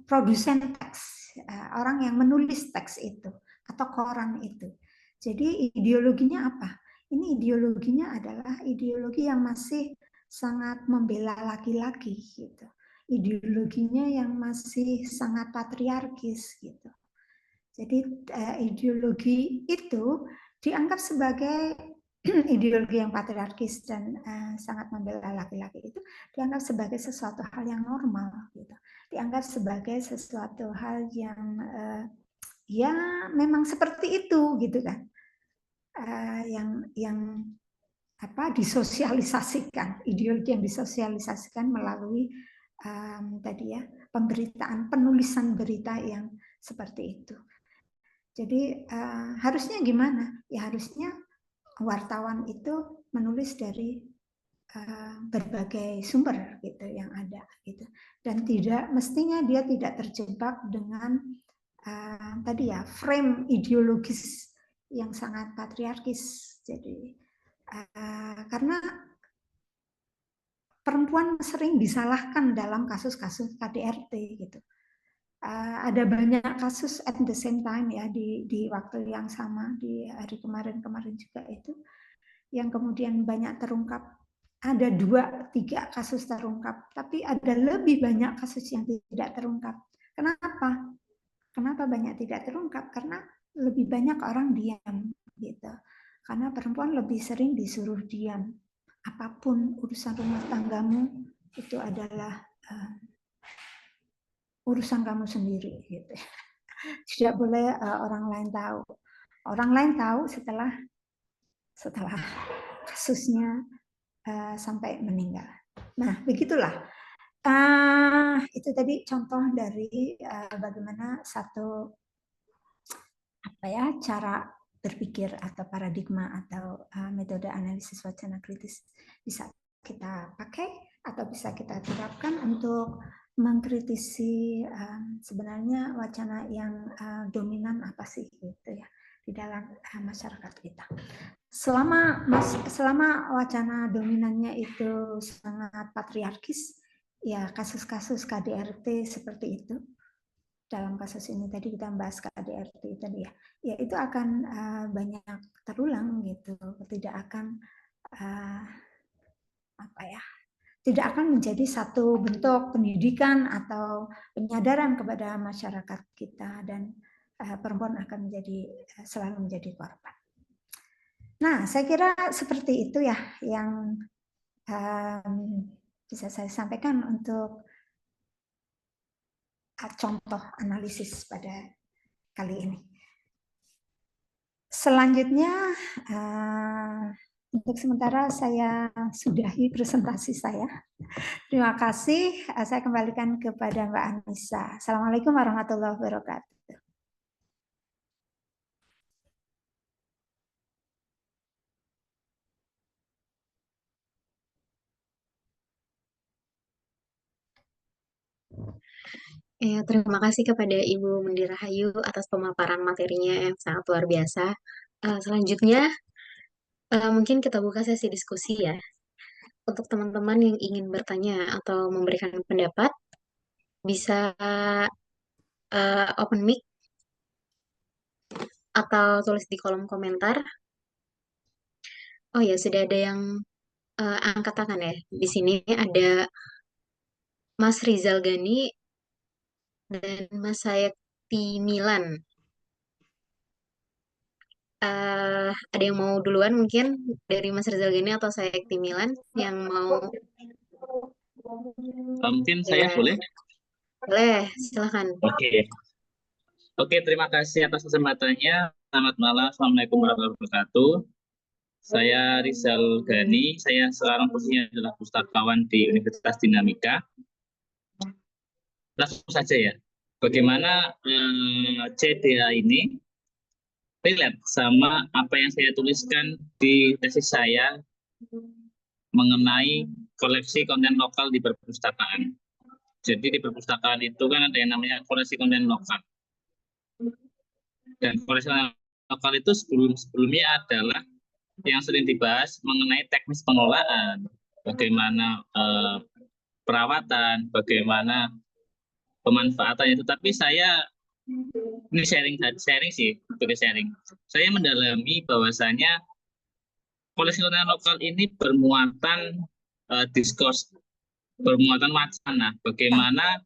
produsen teks, orang yang menulis teks itu atau koran itu. Jadi ideologinya apa? Ini ideologinya adalah ideologi yang masih sangat membela laki-laki gitu. Ideologinya yang masih sangat patriarkis gitu. Jadi ideologi itu dianggap sebagai ideologi yang patriarkis dan sangat membela laki-laki itu dianggap sebagai sesuatu hal yang normal gitu. Dianggap sebagai sesuatu hal yang ya memang seperti itu gitu kan. Yang disosialisasikan, ideologi yang disosialisasikan melalui tadi ya, pemberitaan, penulisan berita yang seperti itu. Jadi harusnya gimana? Ya harusnya wartawan itu menulis dari berbagai sumber gitu yang ada gitu, dan tidak mestinya dia tidak terjebak dengan tadi ya frame ideologis yang sangat patriarkis. Jadi karena perempuan sering disalahkan dalam kasus-kasus KDRT gitu. Ada banyak kasus at the same time ya di waktu yang sama di hari kemarin juga itu yang kemudian banyak terungkap. Ada 2-3 kasus terungkap, tapi ada lebih banyak kasus yang tidak terungkap. Kenapa? Kenapa banyak tidak terungkap? Karena lebih banyak orang diam gitu. Karena perempuan lebih sering disuruh diam. Apapun urusan rumah tanggamu itu adalah urusan kamu sendiri gitu. Tidak boleh orang lain tahu. Orang lain tahu setelah kasusnya sampai meninggal. Nah, begitulah. Itu tadi contoh dari bagaimana satu cara berpikir atau paradigma atau metode analisis wacana kritis bisa kita pakai atau bisa kita terapkan untuk mengkritisi sebenarnya wacana yang dominan apa sih gitu ya di dalam masyarakat kita. Selama wacana dominannya itu sangat patriarkis, ya kasus-kasus KDRT seperti itu. Dalam kasus ini tadi kita membahas KDRT tadi ya, ya itu akan banyak terulang gitu, tidak akan tidak akan menjadi satu bentuk pendidikan atau penyadaran kepada masyarakat kita, dan perempuan akan selalu menjadi korban. Nah, saya kira seperti itu ya yang bisa saya sampaikan untuk contoh analisis pada kali ini. Selanjutnya, untuk sementara saya sudahi presentasi saya. Terima kasih. Saya kembalikan kepada Mbak Anissa. Assalamualaikum warahmatullahi wabarakatuh. Ya, terima kasih kepada Ibu Mendi Rahayu atas pemaparan materinya yang sangat luar biasa. Selanjutnya, mungkin kita buka sesi diskusi ya. Untuk teman-teman yang ingin bertanya atau memberikan pendapat, bisa open mic atau tulis di kolom komentar. Oh ya, sudah ada yang angkat tangan ya. Di sini ada Mas Rizal Gani dan Mas Sayekti Milan. Ada yang mau duluan mungkin dari Mas Rizal Gani atau Sayekti Milan yang mau? Mungkin saya boleh? Boleh, silakan. Oke, terima kasih atas kesempatannya. Selamat malam, Assalamualaikum warahmatullahi wabarakatuh. Saya Rizal Gani, saya sekarang posisinya adalah pustakawan di Universitas Dinamika. Langsung saja ya, bagaimana CDA ini relate sama apa yang saya tuliskan di tesis saya mengenai koleksi konten lokal di perpustakaan. Jadi di perpustakaan itu kan ada yang namanya koleksi konten lokal. Dan koleksi konten lokal itu sebelumnya adalah yang sering dibahas mengenai teknis pengelolaan, bagaimana perawatan, bagaimana pemanfaatan itu. Tapi saya ini sharing sih, sebagai sharing. Saya mendalami bahwasanya koleksi konten lokal ini bermuatan diskurs, bermuatan wacana. Bagaimana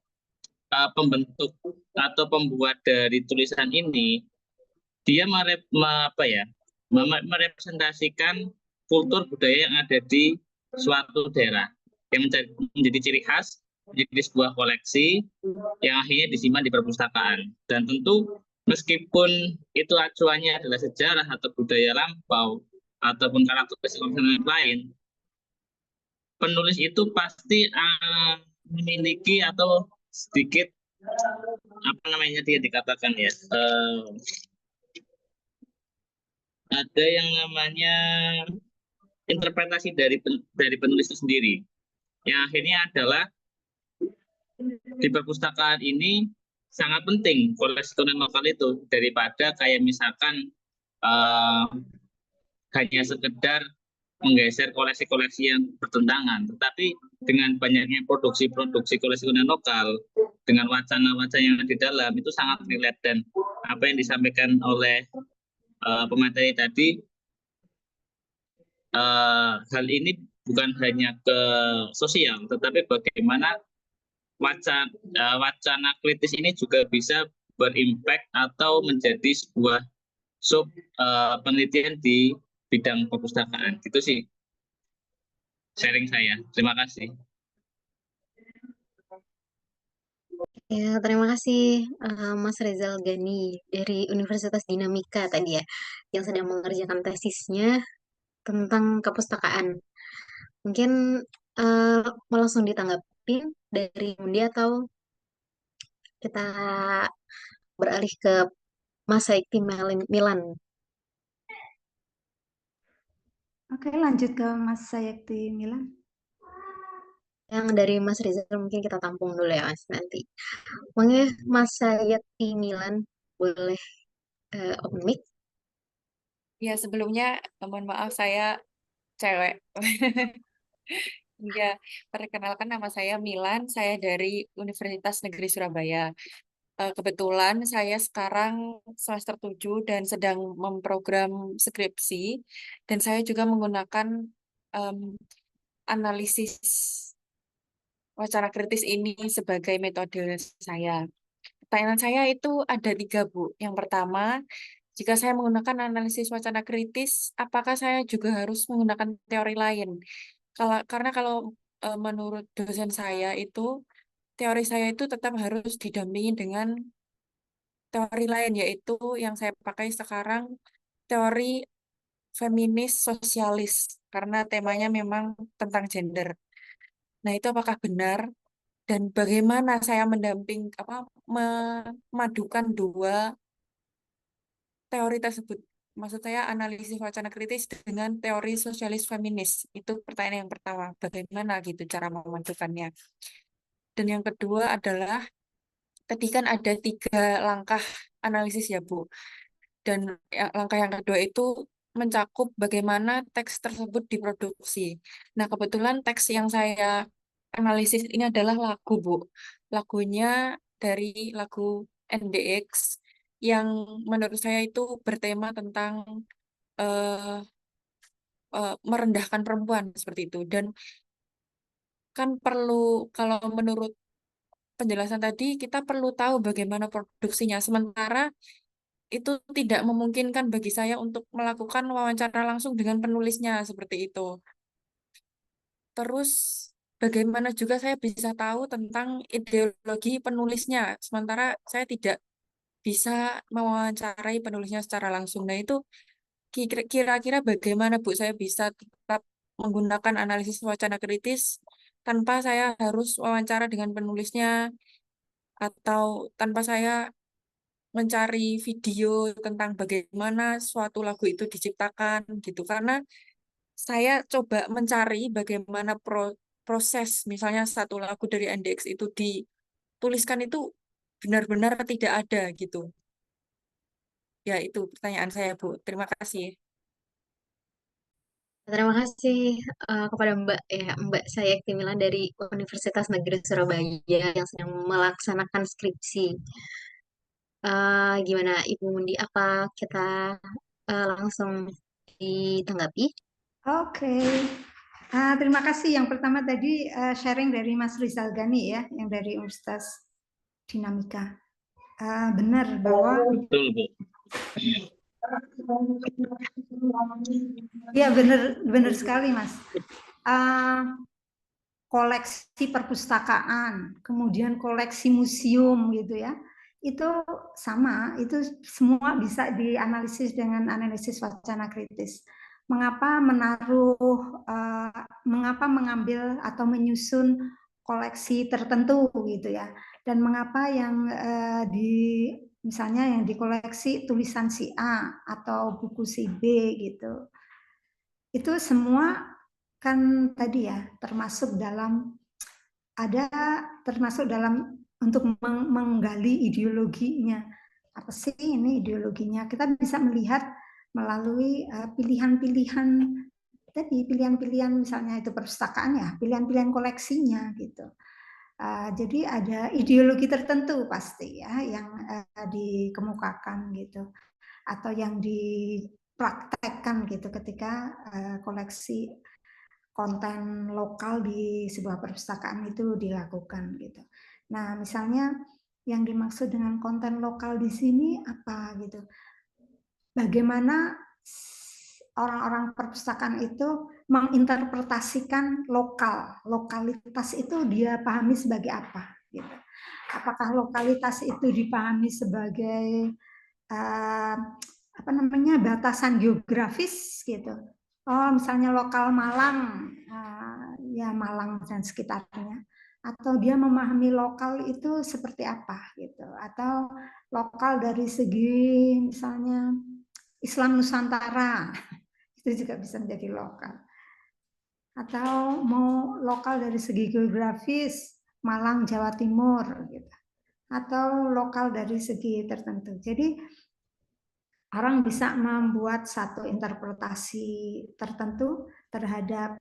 pembentuk atau pembuat dari tulisan ini dia merepresentasikan kultur budaya yang ada di suatu daerah yang menjadi ciri khas, menjadi sebuah koleksi yang akhirnya disimpan di perpustakaan. Dan tentu meskipun itu acuannya adalah sejarah atau budaya lampau ataupun karakteristik yang lain, penulis itu pasti memiliki atau sedikit apa namanya dia dikatakan ya, ada yang namanya interpretasi dari penulis itu sendiri. Yang akhirnya adalah di perpustakaan ini sangat penting koleksi konten lokal itu daripada kayak misalkan hanya sekedar menggeser koleksi-koleksi yang bertentangan. Tetapi dengan banyaknya produksi-produksi koleksi konten lokal, dengan wacana-wacana yang di dalam, itu sangat relate. Dan apa yang disampaikan oleh pemateri tadi, hal ini bukan hanya ke sosial, tetapi bagaimana wacana kritis ini juga bisa berimpact atau menjadi sebuah sub penelitian di bidang perpustakaan. Gitu sih sharing saya. Terima kasih. Ya, terima kasih Mas Rezal Gani dari Universitas Dinamika tadi ya, yang sedang mengerjakan tesisnya tentang kepustakaan. Mungkin mau langsung ditanggapin dari Mundi atau kita beralih ke Mas Saikti Milan. Oke, lanjut ke Mas Sayekti Milan. Yang dari Mas Rizal mungkin kita tampung dulu ya Mas nanti. Mungkin Mas Sayekti Milan boleh open mic. Ya, sebelumnya mohon maaf saya cewek. Ya, perkenalkan nama saya Milan, saya dari Universitas Negeri Surabaya. Kebetulan saya sekarang semester 7 dan sedang memprogram skripsi, dan saya juga menggunakan analisis wacana kritis ini sebagai metode saya. Pertanyaan saya itu ada 3, Bu. Yang pertama, jika saya menggunakan analisis wacana kritis, apakah saya juga harus menggunakan teori lain? Karena kalau menurut dosen saya itu, teori saya itu tetap harus didampingi dengan teori lain, yaitu yang saya pakai sekarang, teori feminis sosialis, karena temanya memang tentang gender. Nah, itu apakah benar? Dan bagaimana saya memadukan 2 teori tersebut? Maksud saya analisis wacana kritis dengan teori sosialis feminis. Itu pertanyaan yang pertama. Bagaimana gitu cara memadukannya? Dan yang kedua adalah, tadi kan ada 3 langkah analisis ya, Bu. Dan langkah yang kedua itu mencakup bagaimana teks tersebut diproduksi. Nah, kebetulan teks yang saya analisis ini adalah lagu, Bu. Lagunya dari lagu NDX yang menurut saya itu bertema tentang merendahkan perempuan seperti itu. Dan kan perlu, kalau menurut penjelasan tadi, kita perlu tahu bagaimana produksinya. Sementara itu tidak memungkinkan bagi saya untuk melakukan wawancara langsung dengan penulisnya seperti itu. Terus bagaimana juga saya bisa tahu tentang ideologi penulisnya, sementara saya tidak bisa mewawancarai penulisnya secara langsung. Nah, itu kira-kira bagaimana, Bu, saya bisa tetap menggunakan analisis wacana kritis tanpa saya harus wawancara dengan penulisnya, atau tanpa saya mencari video tentang bagaimana suatu lagu itu diciptakan gitu. Karena saya coba mencari bagaimana proses misalnya satu lagu dari NDX itu dituliskan itu benar-benar tidak ada gitu. Ya, itu pertanyaan saya, Bu. Terima kasih. Terima kasih kepada Mbak ya, Mbak Sayekti Milan dari Universitas Negeri Surabaya yang sedang melaksanakan skripsi. Gimana Ibu Mundi? Apa kita langsung ditanggapi? Oke. Terima kasih. Yang pertama tadi sharing dari Mas Rizal Gani ya, yang dari Universitas Dinamika. Benar bahwa Betul, Bu. ya benar sekali, Mas. Koleksi perpustakaan, kemudian koleksi museum gitu ya. Itu sama, itu semua bisa dianalisis dengan analisis wacana kritis. Mengapa mengambil atau menyusun koleksi tertentu gitu ya. Dan mengapa yang misalnya yang dikoleksi tulisan si A atau buku si B gitu. Itu semua kan tadi ya termasuk dalam untuk menggali ideologinya. Apa sih ini ideologinya? Kita bisa melihat melalui pilihan-pilihan tadi, pilihan-pilihan misalnya itu perpustakaan ya, pilihan-pilihan koleksinya gitu. Jadi ada ideologi tertentu pasti ya yang dikemukakan gitu, atau yang dipraktekkan gitu ketika koleksi konten lokal di sebuah perpustakaan itu dilakukan gitu. Nah, misalnya yang dimaksud dengan konten lokal di sini apa gitu? Bagaimana orang-orang perpustakaan itu menginterpretasikan lokalitas itu dia pahami sebagai apa gitu. Apakah lokalitas itu dipahami sebagai batasan geografis gitu. Oh, misalnya lokal Malang, ya Malang dan sekitarnya. Atau dia memahami lokal itu seperti apa gitu. Atau lokal dari segi misalnya Islam Nusantara, itu juga bisa menjadi lokal. Atau mau lokal dari segi geografis, Malang, Jawa Timur gitu. Atau lokal dari segi tertentu. Jadi orang bisa membuat satu interpretasi tertentu terhadap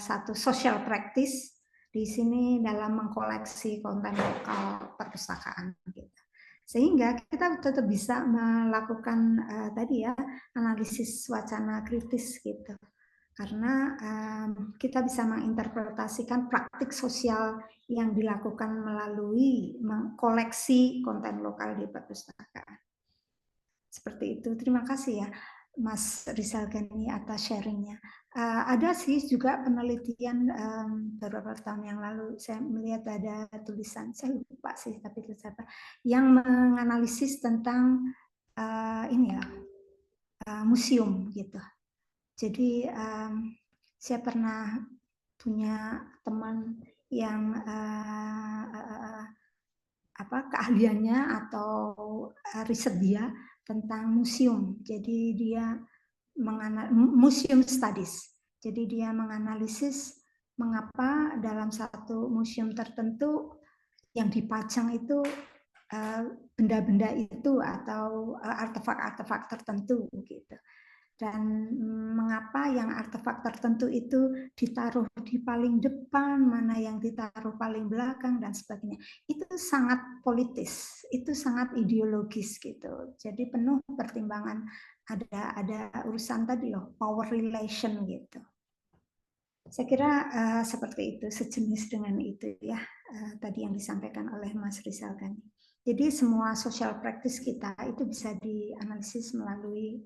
satu social practice di sini dalam mengkoleksi konten lokal perpustakaan gitu. Sehingga kita tetap bisa melakukan tadi ya analisis wacana kritis gitu. Karena kita bisa menginterpretasikan praktik sosial yang dilakukan melalui mengkoleksi konten lokal di perpustakaan. Seperti itu. Terima kasih ya Mas Rizal Ghani atas sharingnya. Ada sih juga penelitian beberapa tahun yang lalu saya melihat ada tulisan, saya lupa sih tapi tulisan apa, yang menganalisis tentang museum gitu. Jadi saya pernah punya teman yang keahliannya atau riset dia tentang museum. Jadi dia museum studies. Jadi dia menganalisis mengapa dalam satu museum tertentu yang dipajang itu benda-benda itu atau artefak-artefak tertentu gitu. Dan mengapa yang artefak tertentu itu ditaruh di paling depan, mana yang ditaruh paling belakang dan sebagainya. Itu sangat politis, itu sangat ideologis gitu. Jadi penuh pertimbangan, ada urusan tadi loh, power relation gitu. Saya kira seperti itu, sejenis dengan itu ya, tadi yang disampaikan oleh Mas Rizal Ghani. Jadi semua social practice kita itu bisa dianalisis melalui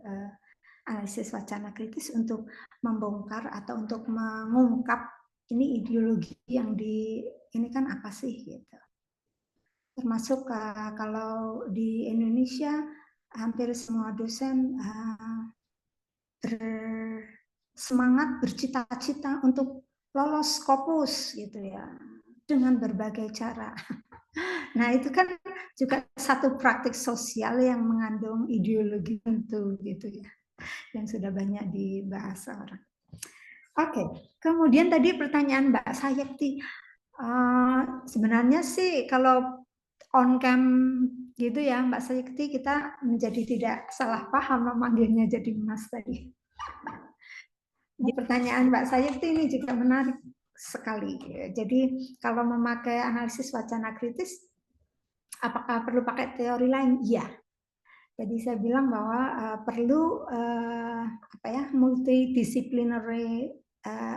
analisis wacana kritis untuk membongkar atau untuk mengungkap ini ideologi yang ini kan apa sih gitu. Termasuk kalau di Indonesia hampir semua dosen bersemangat bercita-cita untuk lolos Scopus gitu ya dengan berbagai cara. Nah itu kan juga satu praktik sosial yang mengandung ideologi tentu gitu ya, yang sudah banyak dibahas orang. Oke, kemudian tadi pertanyaan Mbak Sayekti, sebenarnya sih kalau on cam gitu ya Mbak Sayekti, kita menjadi tidak salah paham memanggilnya jadi Mas tadi. Di pertanyaan Mbak Sayekti ini juga menarik sekali. Jadi kalau memakai analisis wacana kritis, apakah perlu pakai teori lain? Iya. Jadi saya bilang bahwa perlu multidisciplinary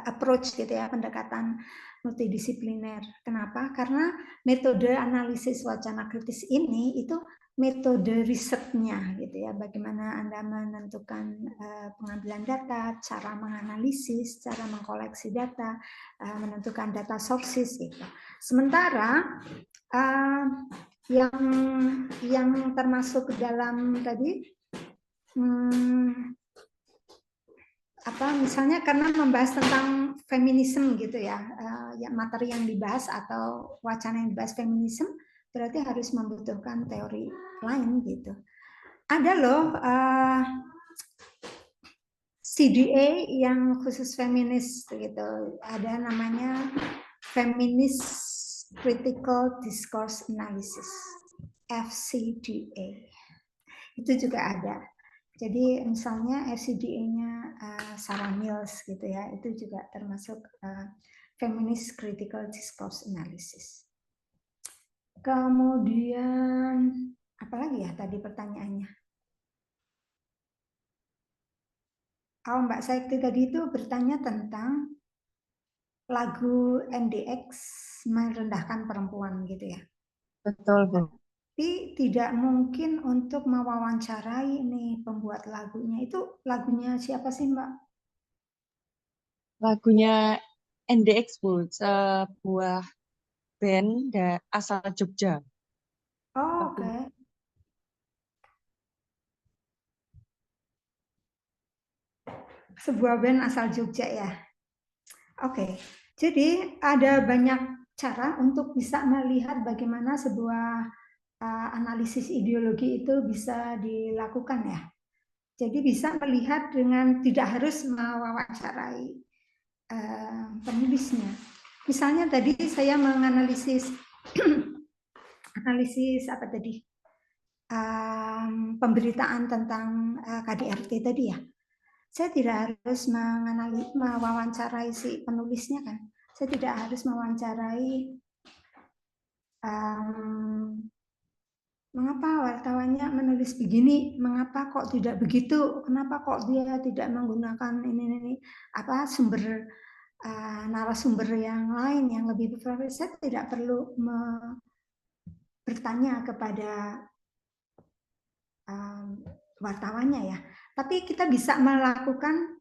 approach gitu ya, pendekatan multidisipliner. Kenapa? Karena metode analisis wacana kritis ini itu metode risetnya gitu ya. Bagaimana Anda menentukan pengambilan data, cara menganalisis, cara mengkoleksi data, menentukan data sources gitu. Sementara yang termasuk dalam tadi misalnya karena membahas tentang feminisme gitu ya, ya materi yang dibahas atau wacana yang dibahas feminisme berarti harus membutuhkan teori lain gitu. Ada loh CDA yang khusus feminis gitu, ada namanya Feminist Critical Discourse Analysis, FCDA. Itu juga ada. Jadi misalnya FCDA-nya Sarah Mills gitu ya, itu juga termasuk Feminist Critical Discourse Analysis. Kemudian apa lagi ya tadi pertanyaannya? Oh, Mbak Saikti tadi itu bertanya tentang lagu NDX merendahkan perempuan gitu ya. Betul, Bu. Tapi tidak mungkin untuk mewawancarai nih pembuat lagunya. Itu lagunya siapa sih, Mbak? Lagunya NDX, Bu, sebuah band asal Jogja. Oh, oke. Sebuah band asal Jogja ya. Oke. Jadi ada banyak cara untuk bisa melihat bagaimana sebuah analisis ideologi itu bisa dilakukan ya. Jadi bisa melihat dengan tidak harus mewawancarai penulisnya. Misalnya tadi saya menganalisis apa tadi pemberitaan tentang KDRT tadi ya. Saya tidak harus mewawancarai si penulisnya kan. Saya tidak harus mewawancarai mengapa wartawannya menulis begini, mengapa kok tidak begitu, kenapa kok dia tidak menggunakan ini apa sumber narasumber yang lain yang lebih bervariasi. Saya tidak perlu bertanya kepada wartawannya ya, tapi kita bisa melakukan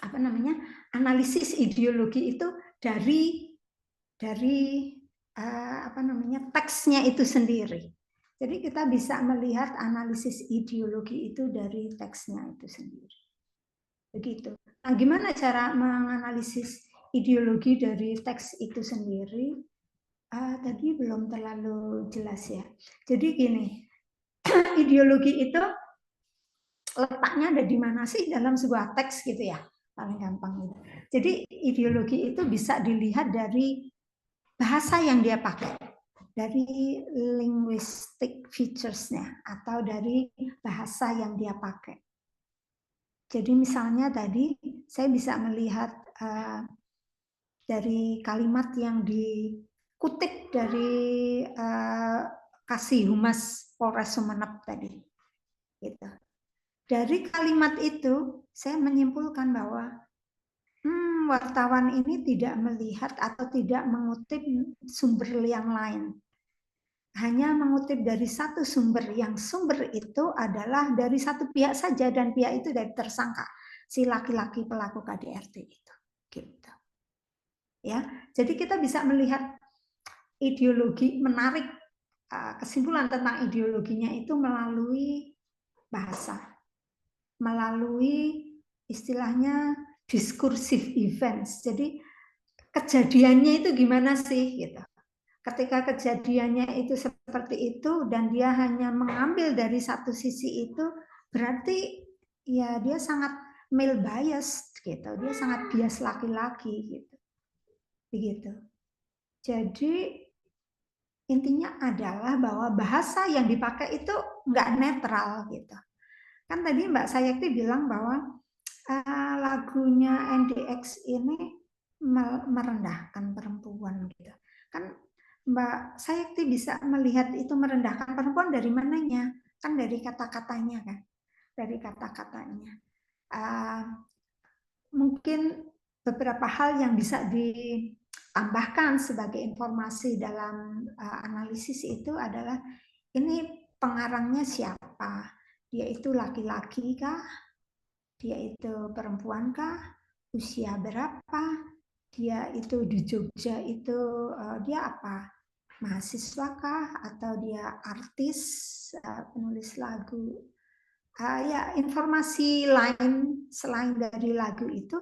apa namanya analisis ideologi itu dari apa namanya teksnya itu sendiri. Jadi kita bisa melihat analisis ideologi itu dari teksnya itu sendiri. Begitu. Nah, gimana cara menganalisis ideologi dari teks itu sendiri? Tadi belum terlalu jelas ya. Jadi gini, ideologi itu letaknya ada di mana sih dalam sebuah teks gitu ya, paling gampang gitu. Jadi ideologi itu bisa dilihat dari bahasa yang dia pakai, dari linguistic features-nya atau dari bahasa yang dia pakai. Jadi misalnya tadi saya bisa melihat dari kalimat yang dikutip dari Kasih Humas Polres Sumeneb tadi. Gitu. Dari kalimat itu saya menyimpulkan bahwa wartawan ini tidak melihat atau tidak mengutip sumber yang lain. Hanya mengutip dari satu sumber, yang sumber itu adalah dari satu pihak saja dan pihak itu dari tersangka, si laki-laki pelaku KDRT itu. Gitu. Ya, jadi kita bisa melihat ideologi, menarik kesimpulan tentang ideologinya itu melalui bahasa, melalui istilahnya diskursive events. Jadi kejadiannya itu gimana sih gitu. Ketika kejadiannya itu seperti itu dan dia hanya mengambil dari satu sisi itu, berarti ya dia sangat male biased gitu. Dia sangat bias laki-laki gitu. Begitu. Jadi intinya adalah bahwa bahasa yang dipakai itu nggak netral gitu. Kan tadi Mbak Sayakti bilang bahwa lagunya NDX ini merendahkan perempuan gitu. Kan Mbak Sayakti bisa melihat itu merendahkan perempuan dari mananya? Kan dari kata-katanya kan, dari kata-katanya. Mungkin beberapa hal yang bisa ditambahkan sebagai informasi dalam analisis itu adalah ini pengarangnya siapa? Dia itu laki-laki kah? Dia itu perempuan kah? Usia berapa? Dia itu di Jogja itu dia apa? Mahasiswa kah? Atau dia artis, penulis lagu? ya informasi lain selain dari lagu itu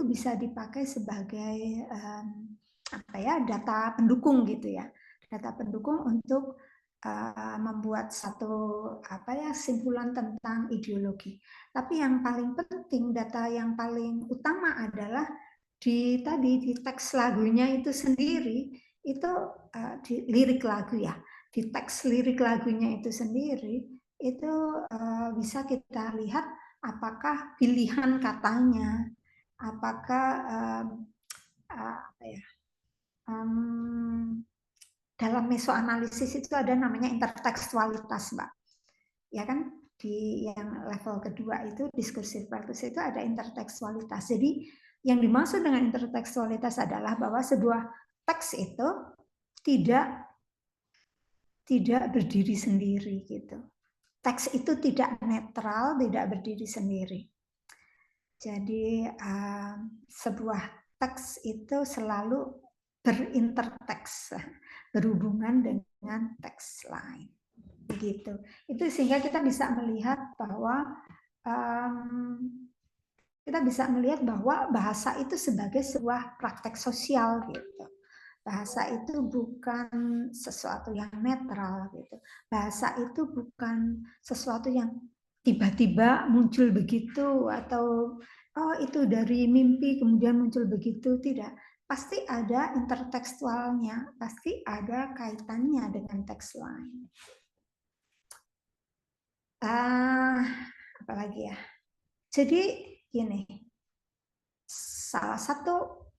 bisa dipakai sebagai apa ya, data pendukung gitu ya, data pendukung untuk membuat satu apa ya, simpulan tentang ideologi. Tapi yang paling penting, data yang paling utama adalah di teks lagunya itu sendiri, itu di lirik lagu ya, di teks lirik lagunya itu sendiri itu bisa kita lihat apakah pilihan katanya, apakah apa ya, dalam mesoanalisis itu ada namanya intertekstualitas, Mbak. Ya kan, di yang level kedua itu diskursive practice itu ada intertekstualitas. Jadi yang dimaksud dengan intertekstualitas adalah bahwa sebuah teks itu tidak berdiri sendiri gitu. Teks itu tidak netral, tidak berdiri sendiri. Jadi sebuah teks itu selalu berinterteks, berhubungan dengan teks lain. Begitu. Itu sehingga kita bisa melihat bahwa bahasa itu sebagai sebuah praktek sosial gitu. Bahasa itu bukan sesuatu yang netral gitu. Bahasa itu bukan sesuatu yang tiba-tiba muncul begitu atau oh itu dari mimpi kemudian muncul begitu, tidak. Pasti ada intertekstualnya, pasti ada kaitannya dengan teks lain. Apalagi ya. Jadi gini, salah satu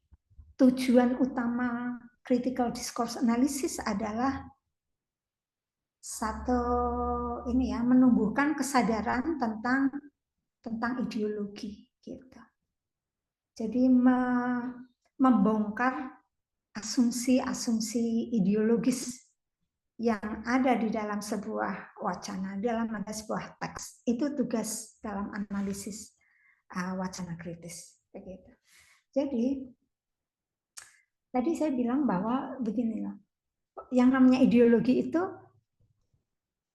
tujuan utama critical discourse analysis adalah satu ini ya, menumbuhkan kesadaran tentang ideologi gitu. Jadi membongkar asumsi-asumsi ideologis yang ada di dalam sebuah wacana, dalam ada sebuah teks. Itu tugas dalam analisis wacana kritis begitu. Jadi tadi saya bilang bahwa begini loh, yang namanya ideologi itu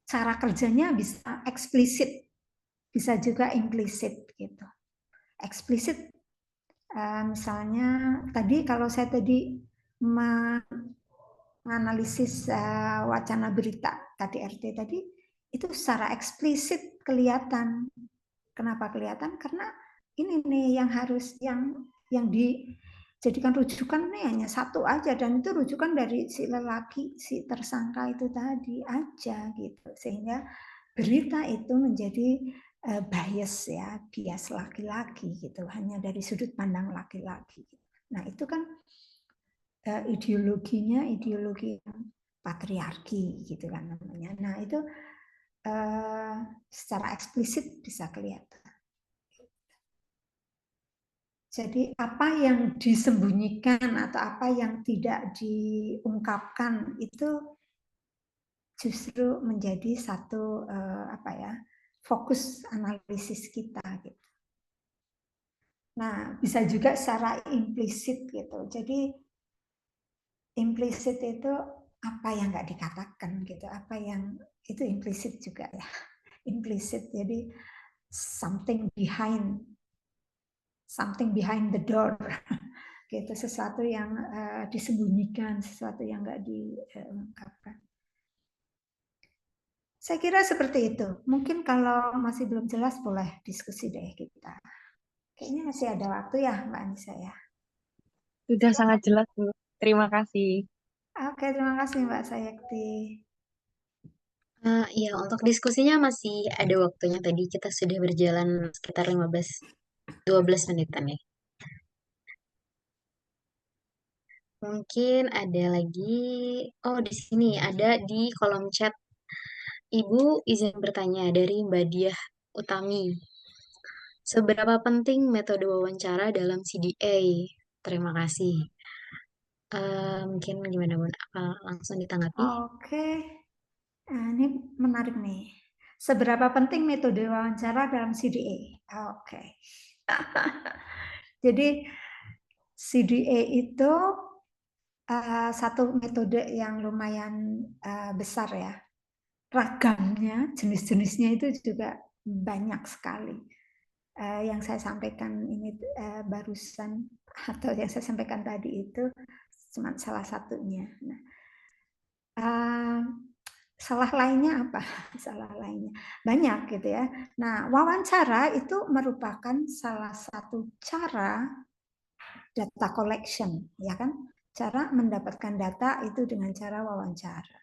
cara kerjanya bisa eksplisit, bisa juga implisit gitu. Eksplisit misalnya tadi kalau saya tadi menganalisis wacana berita KDRT tadi, itu secara eksplisit kelihatan. Kenapa kelihatan? Karena ini nih yang harus yang dijadikan rujukan nih hanya satu aja, dan itu rujukan dari si lelaki, si tersangka itu tadi aja gitu, sehingga berita itu menjadi bias ya, bias laki-laki gitu, hanya dari sudut pandang laki-laki. Nah itu kan ideologinya ideologi patriarki gitu kan namanya. Nah itu secara eksplisit bisa kelihatan. Jadi apa yang disembunyikan atau apa yang tidak diungkapkan itu justru menjadi satu apa ya, fokus analisis kita gitu. Nah, bisa juga secara implisit gitu. Jadi implisit itu apa yang nggak dikatakan gitu, apa yang itu implisit juga ya. Implisit jadi something behind the door. Gitu, sesuatu yang disembunyikan, sesuatu yang nggak diungkapkan. Saya kira seperti itu. Mungkin kalau masih belum jelas boleh diskusi deh kita. Kayaknya masih ada waktu ya Mbak Anissa ya. Sudah sangat jelas, Bu. Terima kasih. Oke, terima kasih Mbak Sayakti. Ya, untuk diskusinya masih ada waktunya. Tadi kita sudah berjalan sekitar 12 menitan ya. Mungkin ada lagi. Oh, di sini ada di kolom chat. Ibu izin bertanya dari Mbak Diah Utami. Seberapa penting metode wawancara dalam CDA? Terima kasih. Mungkin gimana Bun? Apa langsung ditanggapi? Oke, ini menarik nih. Seberapa penting metode wawancara dalam CDA? Oke. Jadi CDA itu satu metode yang lumayan besar ya. ragamnya, jenis-jenisnya itu juga banyak sekali. Yang saya sampaikan ini barusan atau yang saya sampaikan tadi itu cuma salah satunya. Nah, salah lainnya apa? Salah lainnya banyak gitu ya. Nah, wawancara itu merupakan salah satu cara data collection, ya kan? Cara mendapatkan data itu dengan cara wawancara.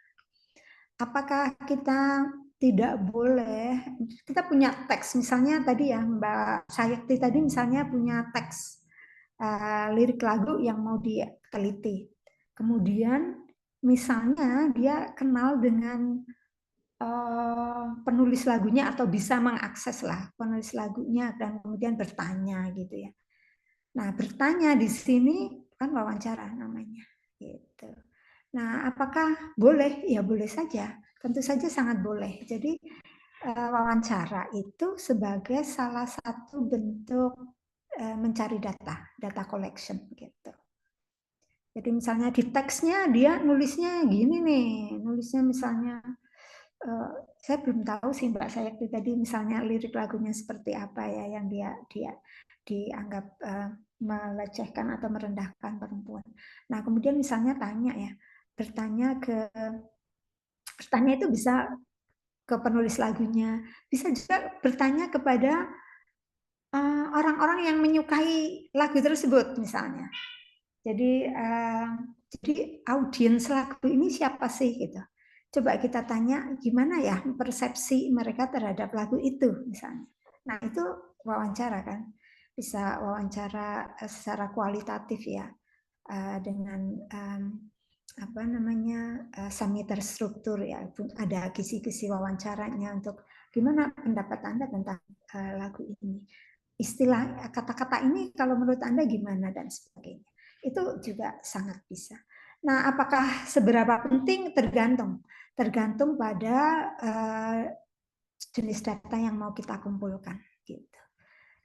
Apakah kita tidak boleh, kita punya teks, misalnya tadi ya Mbak Sayekti tadi misalnya punya teks lirik lagu yang mau diteliti. Kemudian misalnya dia kenal dengan penulis lagunya atau bisa mengakses lah penulis lagunya dan kemudian bertanya gitu ya. Nah, bertanya di sini kan wawancara namanya gitu. Nah, apakah boleh? Ya boleh saja. Tentu saja sangat boleh. Jadi wawancara itu sebagai salah satu bentuk mencari data collection gitu. Jadi misalnya di teksnya dia nulisnya gini nih, nulisnya misalnya saya belum tahu sih Mbak Sayekti tadi misalnya lirik lagunya seperti apa ya yang dia dianggap melecehkan atau merendahkan perempuan. Nah kemudian misalnya tanya ya, bertanya itu bisa ke penulis lagunya, bisa juga bertanya kepada orang-orang yang menyukai lagu tersebut misalnya. Jadi audiens lagu ini siapa sih gitu. Coba kita tanya gimana ya persepsi mereka terhadap lagu itu misalnya. Nah itu wawancara kan, bisa wawancara secara kualitatif ya dengan apa namanya semi terstruktur ya. Ada kisi-kisi wawancaranya untuk gimana pendapat Anda tentang lagu ini. Istilah kata-kata ini kalau menurut Anda gimana dan sebagainya. Itu juga sangat bisa. Nah, apakah seberapa penting tergantung pada jenis data yang mau kita kumpulkan gitu.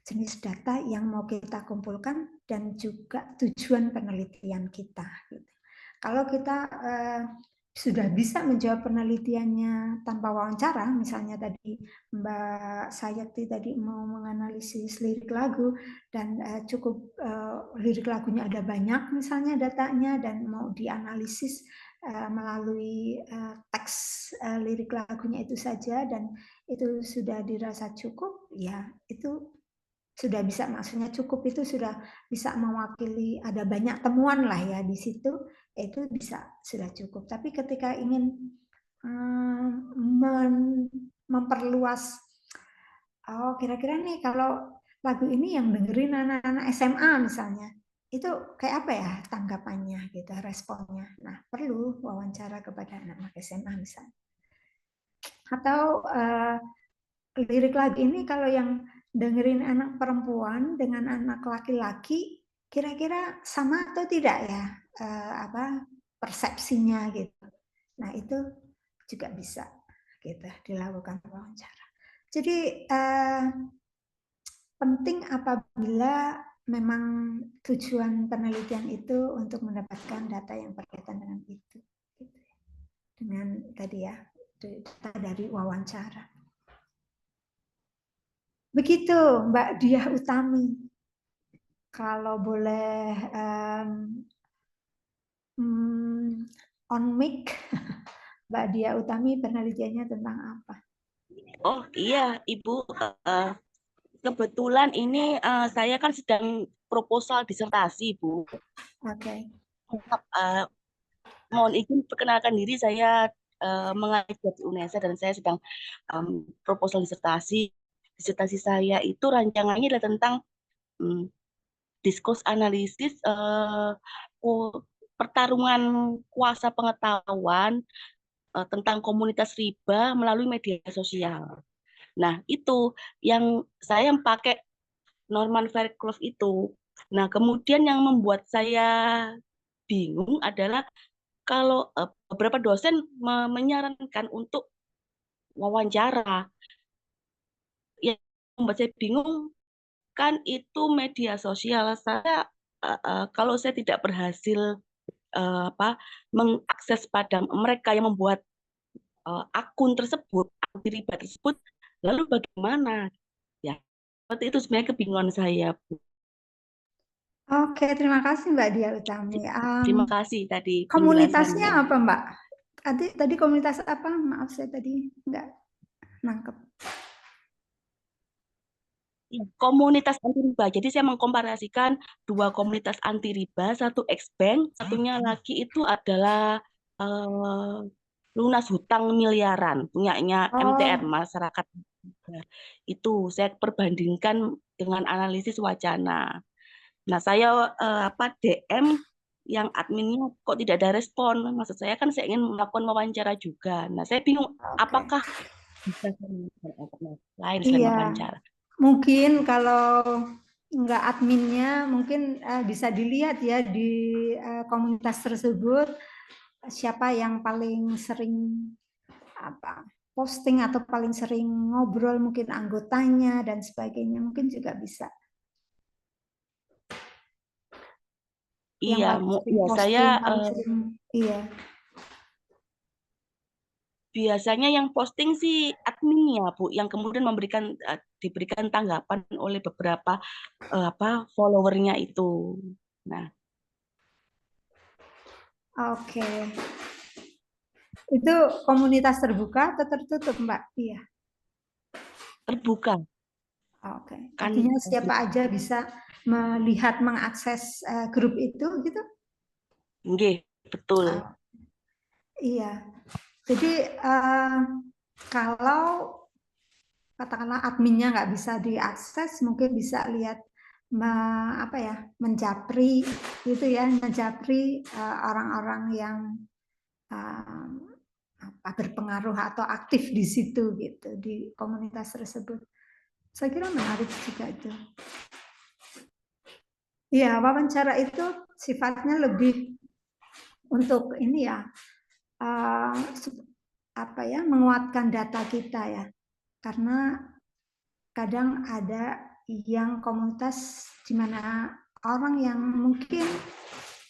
Jenis data yang mau kita kumpulkan dan juga tujuan penelitian kita gitu. Kalau kita sudah bisa menjawab penelitiannya tanpa wawancara, misalnya tadi Mbak Sayekti tadi mau menganalisis lirik lagu dan cukup lirik lagunya ada banyak misalnya datanya dan mau dianalisis melalui teks lirik lagunya itu saja dan itu sudah dirasa cukup, ya itu sudah bisa, maksudnya cukup itu sudah bisa mewakili ada banyak temuan lah ya di situ, itu bisa sudah cukup. Tapi ketika ingin memperluas, oh kira-kira nih kalau lagu ini yang dengerin anak-anak SMA misalnya, itu kayak apa ya tanggapannya gitu, responnya. Nah perlu wawancara kepada anak-anak SMA misalnya. Atau lirik lagu ini kalau yang dengerin anak perempuan dengan anak laki-laki kira-kira sama atau tidak ya persepsinya gitu. Nah itu juga bisa gitu dilakukan wawancara. Jadi penting apabila memang tujuan penelitian itu untuk mendapatkan data yang berkaitan dengan itu, gitu. Dengan tadi ya data dari wawancara. Begitu Mbak Diah Utami. Kalau boleh on mic, Mbak Diah Utami penelitiannya tentang apa? Oh iya Ibu, kebetulan ini saya kan sedang proposal disertasi Bu. Oke. Mohon izin perkenalkan diri, saya mengajar di UNESA dan saya sedang proposal disertasi. Disertasi saya itu rancangannya adalah tentang diskursus analisis pertarungan kuasa pengetahuan tentang komunitas riba melalui media sosial. Nah, itu yang saya pakai Norman Fairclough itu. Nah, kemudian yang membuat saya bingung adalah kalau beberapa dosen menyarankan untuk wawancara. Yang membuat saya bingung kan itu media sosial. Saya kalau saya tidak berhasil mengakses pada mereka yang membuat akun tersebut, anti riba tersebut, lalu bagaimana? Ya, seperti itu sebenarnya kebingungan saya, Bu. Oke, terima kasih Mbak Dia Utami. Terima kasih tadi Komunitasnya penjelasannya. apa Mbak? Tadi komunitas apa? Maaf saya tadi nggak nangkep. Komunitas anti riba. Jadi saya mengkomparasikan dua komunitas anti riba, satu Xbank, satunya lagi itu adalah lunas hutang miliaran punyanya MTR, Oh, masyarakat. Itu saya perbandingkan dengan analisis wacana. Nah, saya DM yang adminnya kok tidak ada respon. Maksud saya kan saya ingin melakukan wawancara juga. Nah, saya bingung oke. apakah bisa lain selain Iya, wawancara. mungkin kalau nggak adminnya, mungkin bisa dilihat ya di komunitas tersebut siapa yang paling sering posting atau paling sering ngobrol, mungkin anggotanya dan sebagainya, mungkin juga bisa. Yang Iya, paling sering ya saya posting, paling sering, iya. biasanya yang posting sih adminnya, Bu, yang kemudian diberikan tanggapan oleh beberapa followernya itu. Nah, Oke. Itu komunitas terbuka atau tertutup, Mbak? Iya. terbuka Oke. kan. Artinya siapa aja bisa melihat, mengakses grup itu gitu? Nggih, betul. Iya. Jadi kalau katakanlah adminnya nggak bisa diakses, mungkin bisa lihat menjapri gitu ya, menjapri orang-orang yang berpengaruh atau aktif di situ gitu, di komunitas tersebut. Saya kira menarik juga itu. Iya, wawancara itu sifatnya lebih untuk ini ya, menguatkan data kita ya, karena kadang ada yang komunitas di mana orang yang mungkin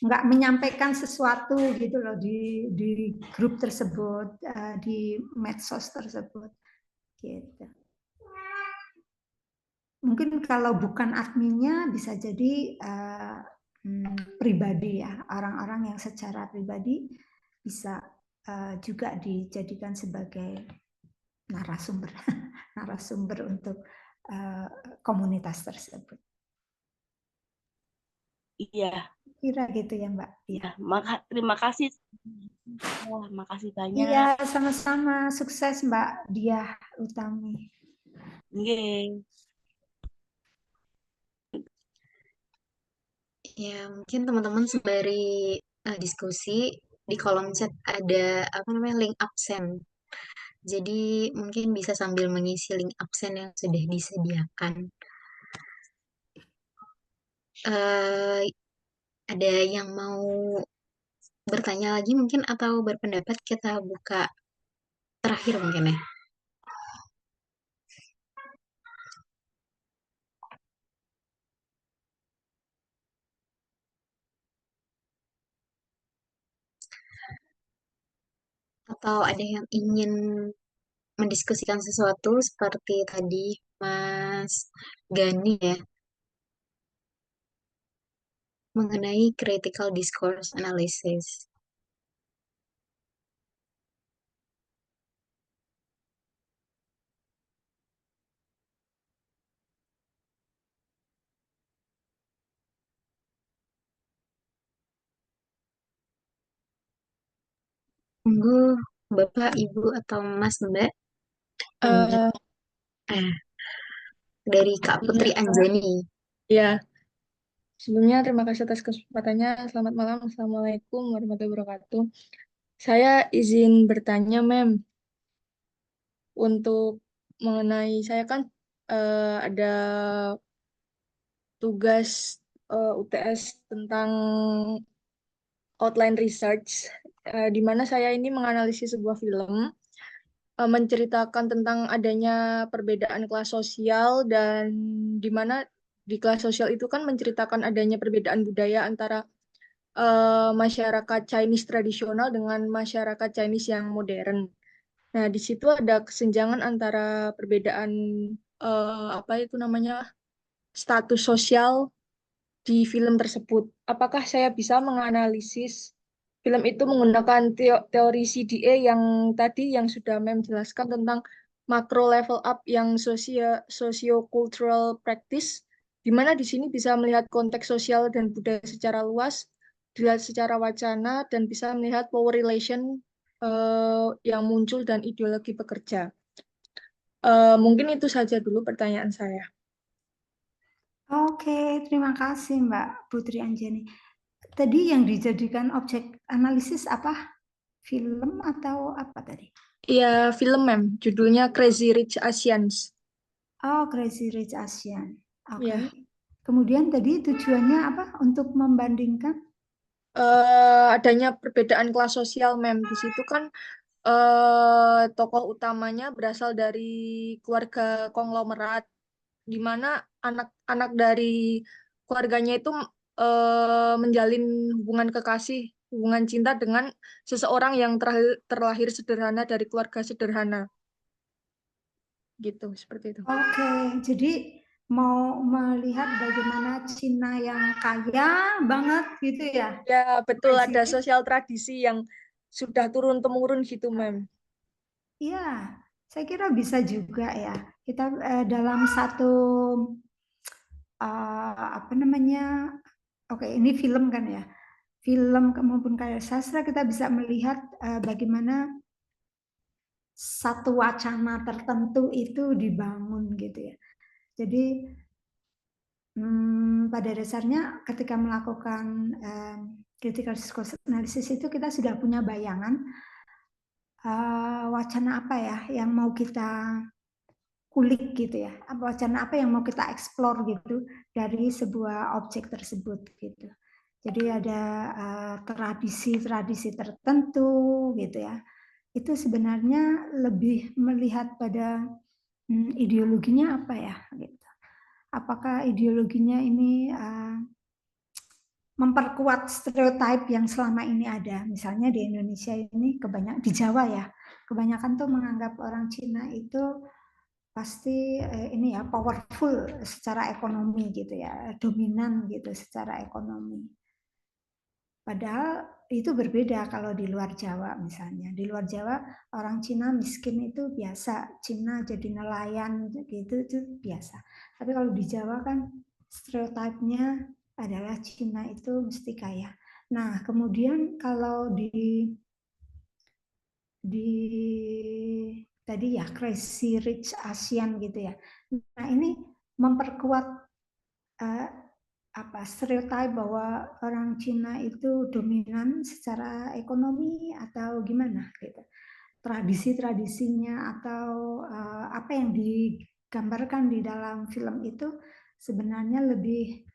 nggak menyampaikan sesuatu gitu loh di grup tersebut, di medsos tersebut gitu. Mungkin kalau bukan adminnya bisa jadi pribadi ya, orang-orang yang secara pribadi bisa juga dijadikan sebagai narasumber narasumber untuk komunitas tersebut. Iya. Kira gitu ya Mbak. Iya. Terima kasih. Wah, makasih banyak. Iya, sama-sama. Sukses Mbak Dia Utami. Nggih. Ya, mungkin teman-teman sembari diskusi di kolom chat ada link absen. Jadi mungkin bisa sambil mengisi link absen yang sudah disediakan. Ada yang mau bertanya lagi mungkin atau berpendapat, kita buka terakhir mungkin ya. Atau ada yang ingin mendiskusikan sesuatu seperti tadi Mas Gani ya, mengenai critical discourse analysis. Tunggu Bapak, Ibu, atau Mas Mbak. Dari Kak Putri Anjani. Ya, sebelumnya terima kasih atas kesempatannya. Selamat malam. Assalamualaikum warahmatullahi wabarakatuh. Saya izin bertanya, Mem. Untuk mengenai saya kan ada tugas UTS tentang outline research, di mana saya ini menganalisis sebuah film menceritakan tentang adanya perbedaan kelas sosial, dan di mana di kelas sosial itu kan menceritakan adanya perbedaan budaya antara masyarakat Chinese tradisional dengan masyarakat Chinese yang modern. Nah, di situ ada kesenjangan antara perbedaan apa itu namanya status sosial di film tersebut. Apakah saya bisa menganalisis film itu menggunakan teori CDA yang tadi yang sudah Mem jelaskan tentang macro level up yang socio-cultural practice, di mana di sini bisa melihat konteks sosial dan budaya secara luas, dilihat secara wacana, dan bisa melihat power relation yang muncul dan ideologi bekerja. Mungkin itu saja dulu pertanyaan saya. Oke, terima kasih Mbak Putri Anjani. Tadi yang dijadikan objek analisis apa? Film atau apa tadi? Iya, film Mem, judulnya Crazy Rich Asians. Oh, Crazy Rich Asian. Oke. Ya. Kemudian tadi tujuannya apa? Untuk membandingkan? Adanya perbedaan kelas sosial Mem. Di situ kan tokoh utamanya berasal dari keluarga konglomerat, di mana anak-anak dari keluarganya itu menjalin hubungan kekasih, hubungan cinta dengan seseorang yang terlahir sederhana dari keluarga sederhana. Gitu, seperti itu. Oke, jadi mau melihat bagaimana Cina yang kaya banget gitu ya? Ya, betul, Crazy ada Rich. sosial tradisi yang sudah turun-temurun gitu, Mem. Iya, saya kira bisa juga ya. Kita dalam satu apa namanya? Oke, ini film kan ya. Film maupun karya sastra kita bisa melihat bagaimana satu wacana tertentu itu dibangun gitu ya. Jadi pada dasarnya ketika melakukan critical discourse analysis itu kita sudah punya bayangan wacana apa ya yang mau kita kulik gitu ya, wacana apa yang mau kita explore gitu dari sebuah objek tersebut gitu. Jadi ada tradisi-tradisi tertentu gitu ya. Itu sebenarnya lebih melihat pada ideologinya apa ya gitu. Apakah ideologinya ini memperkuat stereotip yang selama ini ada. Misalnya di Indonesia ini kebanyakan di Jawa ya, kebanyakan tuh menganggap orang Cina itu pasti ini ya powerful secara ekonomi gitu ya, dominan gitu secara ekonomi. Padahal itu berbeda kalau di luar Jawa misalnya. Di luar Jawa orang Cina miskin itu biasa, Cina jadi nelayan gitu itu biasa. Tapi kalau di Jawa kan stereotipnya adalah Cina itu mesti kaya. Nah, kemudian kalau di tadi ya Crazy Rich Asian gitu ya. Nah, ini memperkuat stereotip bahwa orang Cina itu dominan secara ekonomi atau gimana gitu. Tradisi-tradisinya atau apa yang digambarkan di dalam film itu sebenarnya lebih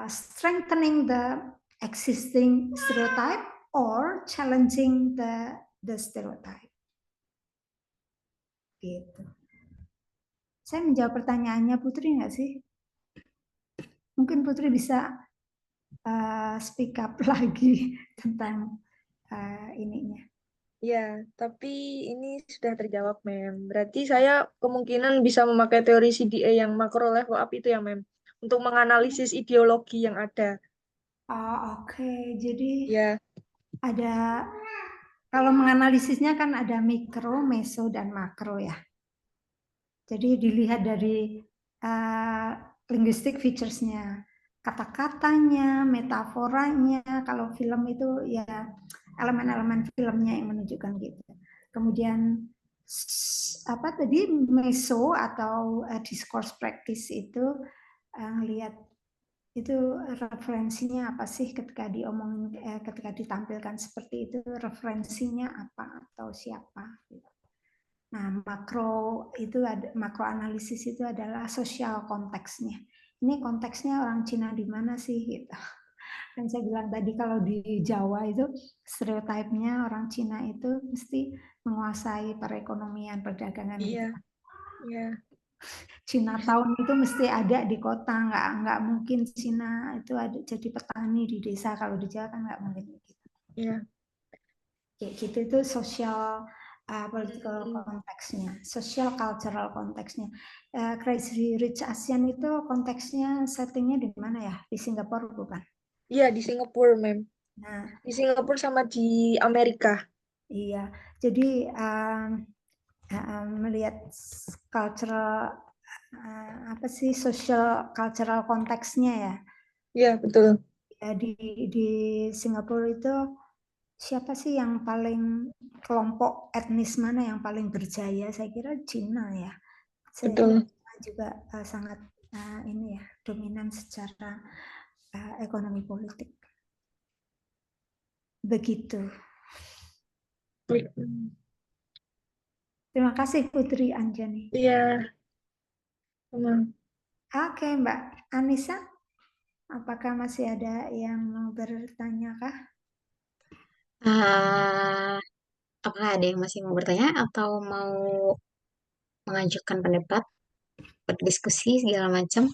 strengthening the existing stereotype or challenging the stereotype. Gitu. Saya menjawab pertanyaannya Putri nggak sih? Mungkin Putri bisa speak up lagi tentang ininya. Ya, tapi ini sudah terjawab, Mem. Berarti saya kemungkinan bisa memakai teori CDA yang macro level up itu ya, Mem, untuk menganalisis ideologi yang ada. Oke. Jadi Ya, ada, kalau menganalisisnya kan ada mikro, meso, dan makro ya. Jadi dilihat dari linguistic features-nya, kata-katanya, metaforanya. Kalau film itu ya elemen-elemen filmnya yang menunjukkan gitu. Kemudian apa tadi meso atau discourse practice itu lihat itu referensinya apa sih ketika diomongin, ketika ditampilkan seperti itu, referensinya apa atau siapa gitu. Nah, makro analisis itu adalah sosial konteksnya. Ini konteksnya orang Cina di mana sih gitu. Dan saya bilang tadi kalau di Jawa itu stereotipnya orang Cina itu mesti menguasai perekonomian, perdagangan gitu. iya, iya. Chinatown itu mesti ada di kota, nggak mungkin Cina itu ada jadi petani di desa. Kalau di Jawa kan nggak mungkin gitu. Iya. Kayak gitu itu social political konteksnya, social cultural konteksnya. Crazy Rich Asian itu konteksnya settingnya di mana ya? Di Singapura bukan? Iya, di Singapura, Mem. Nah, Di Singapura sama di Amerika. iya. Jadi melihat cultural apa sih social cultural konteksnya ya. Iya, betul. Ya, di Singapura itu siapa sih yang paling kelompok etnis mana yang paling berjaya? Saya kira Cina ya. Saya kira Betul. Cina juga sangat ini ya dominan secara ekonomi politik. Begitu. Terima kasih Putri Anjani. Iya. Emang. Oke Mbak Anissa, apakah masih ada yang mau bertanya kah? Apakah ada yang masih mau bertanya atau mau mengajukan pendapat, berdiskusi segala macam?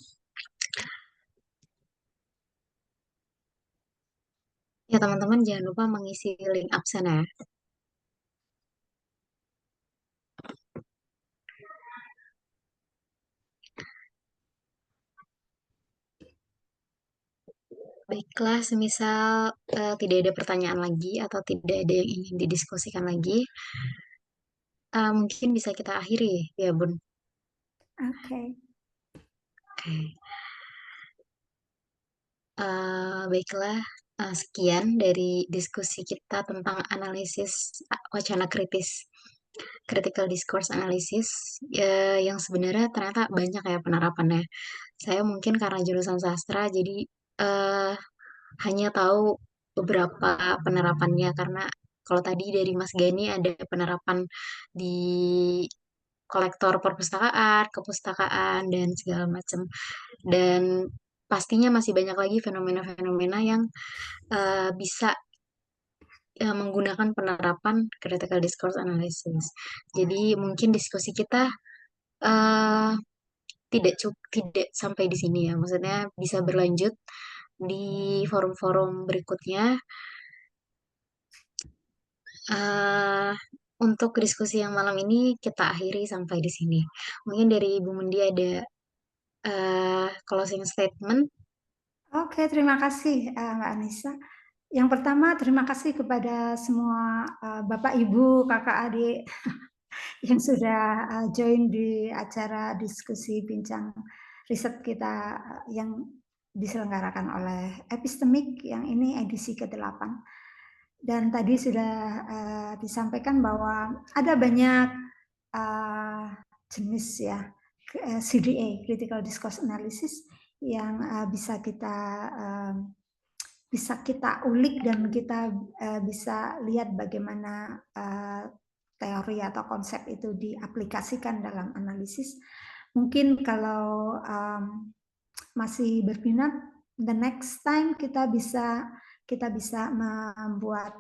Ya teman-teman jangan lupa mengisi link absen ya. Baiklah, semisal tidak ada pertanyaan lagi atau tidak ada yang ingin didiskusikan lagi, mungkin bisa kita akhiri ya Bun. Oke. Oke. Baiklah, sekian dari diskusi kita tentang analisis wacana kritis, critical discourse analysis, yang sebenarnya ternyata banyak ya penerapannya. Saya mungkin karena jurusan sastra, jadi hanya tahu beberapa penerapannya, karena kalau tadi dari Mas Gani ada penerapan di kolektor perpustakaan, kepustakaan, dan segala macam. Dan pastinya masih banyak lagi fenomena-fenomena yang bisa menggunakan penerapan critical discourse analysis. Jadi mungkin diskusi kita uh, tidak sampai di sini ya. Maksudnya bisa berlanjut di forum-forum berikutnya. Uh, untuk diskusi yang malam ini kita akhiri sampai di sini. Mungkin dari Ibu Mundi ada closing statement. Oke, terima kasih Mbak Anissa. Yang pertama, terima kasih kepada semua Bapak, Ibu, Kakak, Adik yang sudah join di acara diskusi bincang riset kita yang diselenggarakan oleh Epistemik, yang ini edisi ke-8. Dan tadi sudah disampaikan bahwa ada banyak jenis ya CDA, Critical Discourse Analysis, yang bisa kita ulik dan kita bisa lihat bagaimana teori atau konsep itu diaplikasikan dalam analisis. Mungkin kalau masih berminat, the next time kita bisa membuat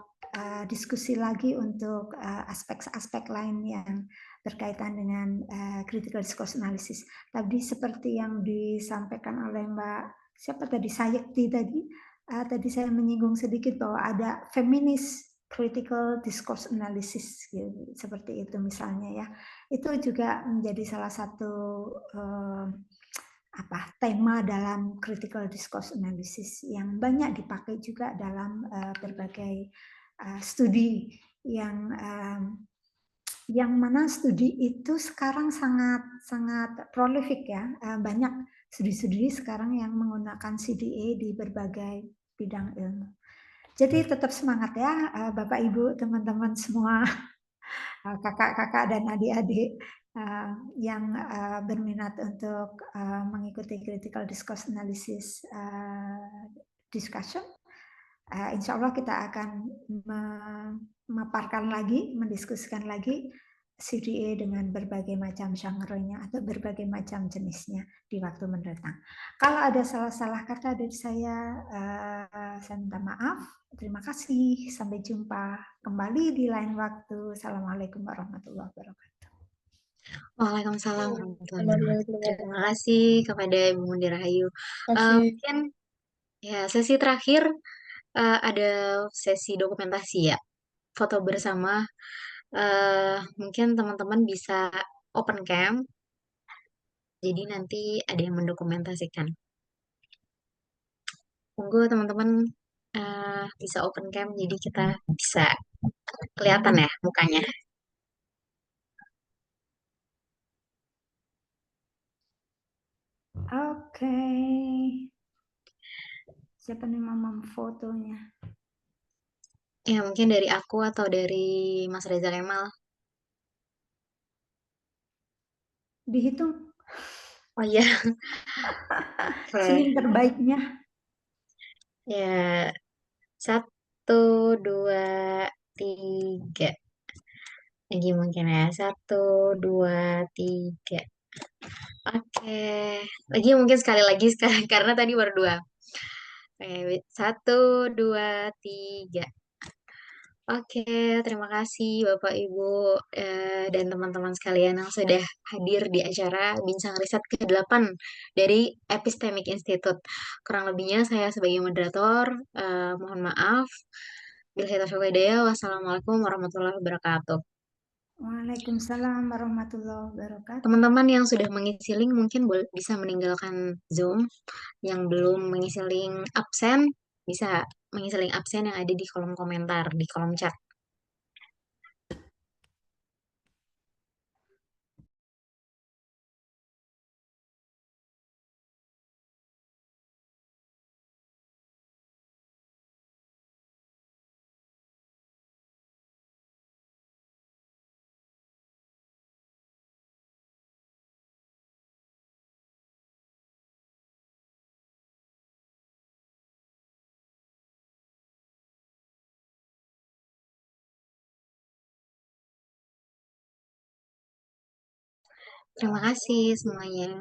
diskusi lagi untuk aspek-aspek lain yang berkaitan dengan critical discourse analysis. Tadi seperti yang disampaikan oleh Mbak siapa tadi, Sayekti tadi saya menyinggung sedikit bahwa ada feminist critical discourse analysis gitu, seperti itu misalnya ya. Itu juga menjadi salah satu tema dalam critical discourse analysis yang banyak dipakai juga dalam berbagai studi yang mana studi itu sekarang sangat prolific ya. Banyak studi-studi sekarang yang menggunakan CDA di berbagai bidang ilmu. Jadi tetap semangat ya Bapak Ibu, teman-teman semua, kakak-kakak dan adik-adik yang berminat untuk mengikuti critical discourse analysis discussion. Insya Allah kita akan memaparkan lagi, mendiskusikan lagi CDA dengan berbagai macam genre-nya atau berbagai macam jenisnya di waktu mendatang. Kalau ada salah-salah kata dari saya minta maaf. Terima kasih. Sampai jumpa kembali di lain waktu. Assalamualaikum warahmatullahi wabarakatuh. Waalaikumsalam warahmatullahi wabarakatuh. Terima kasih kepada Ibu Mundi Rahayu. Mungkin ya sesi terakhir ada sesi dokumentasi ya. foto bersama. Mungkin teman-teman bisa open cam, jadi nanti ada yang mendokumentasikan. Tunggu teman-teman bisa open cam, jadi kita bisa kelihatan ya mukanya. Oke. Siapa nih mama fotonya? Ya mungkin dari aku atau dari Mas Reza Kemal. Dihitung. Oh iya, Sini oke. terbaiknya. Ya, 1, 2, 3. Lagi mungkin ya, 1, 2, 3. Oke, lagi mungkin sekali lagi sekarang karena tadi baru 2. Oke, 1, 2, 3. Oke, terima kasih Bapak Ibu dan teman-teman sekalian yang sudah hadir di acara Bincang Riset ke-8 dari Epistemic Institute. Kurang lebihnya saya sebagai moderator, mohon maaf. Billahi taufiq wal hidayah. Wassalamualaikum warahmatullahi wabarakatuh. Waalaikumsalam warahmatullahi wabarakatuh. Teman-teman yang sudah mengisi link mungkin bisa meninggalkan Zoom. Yang belum mengisi link absen, bisa mengisi link absen yang ada di kolom komentar, di kolom chat. Terima kasih semuanya.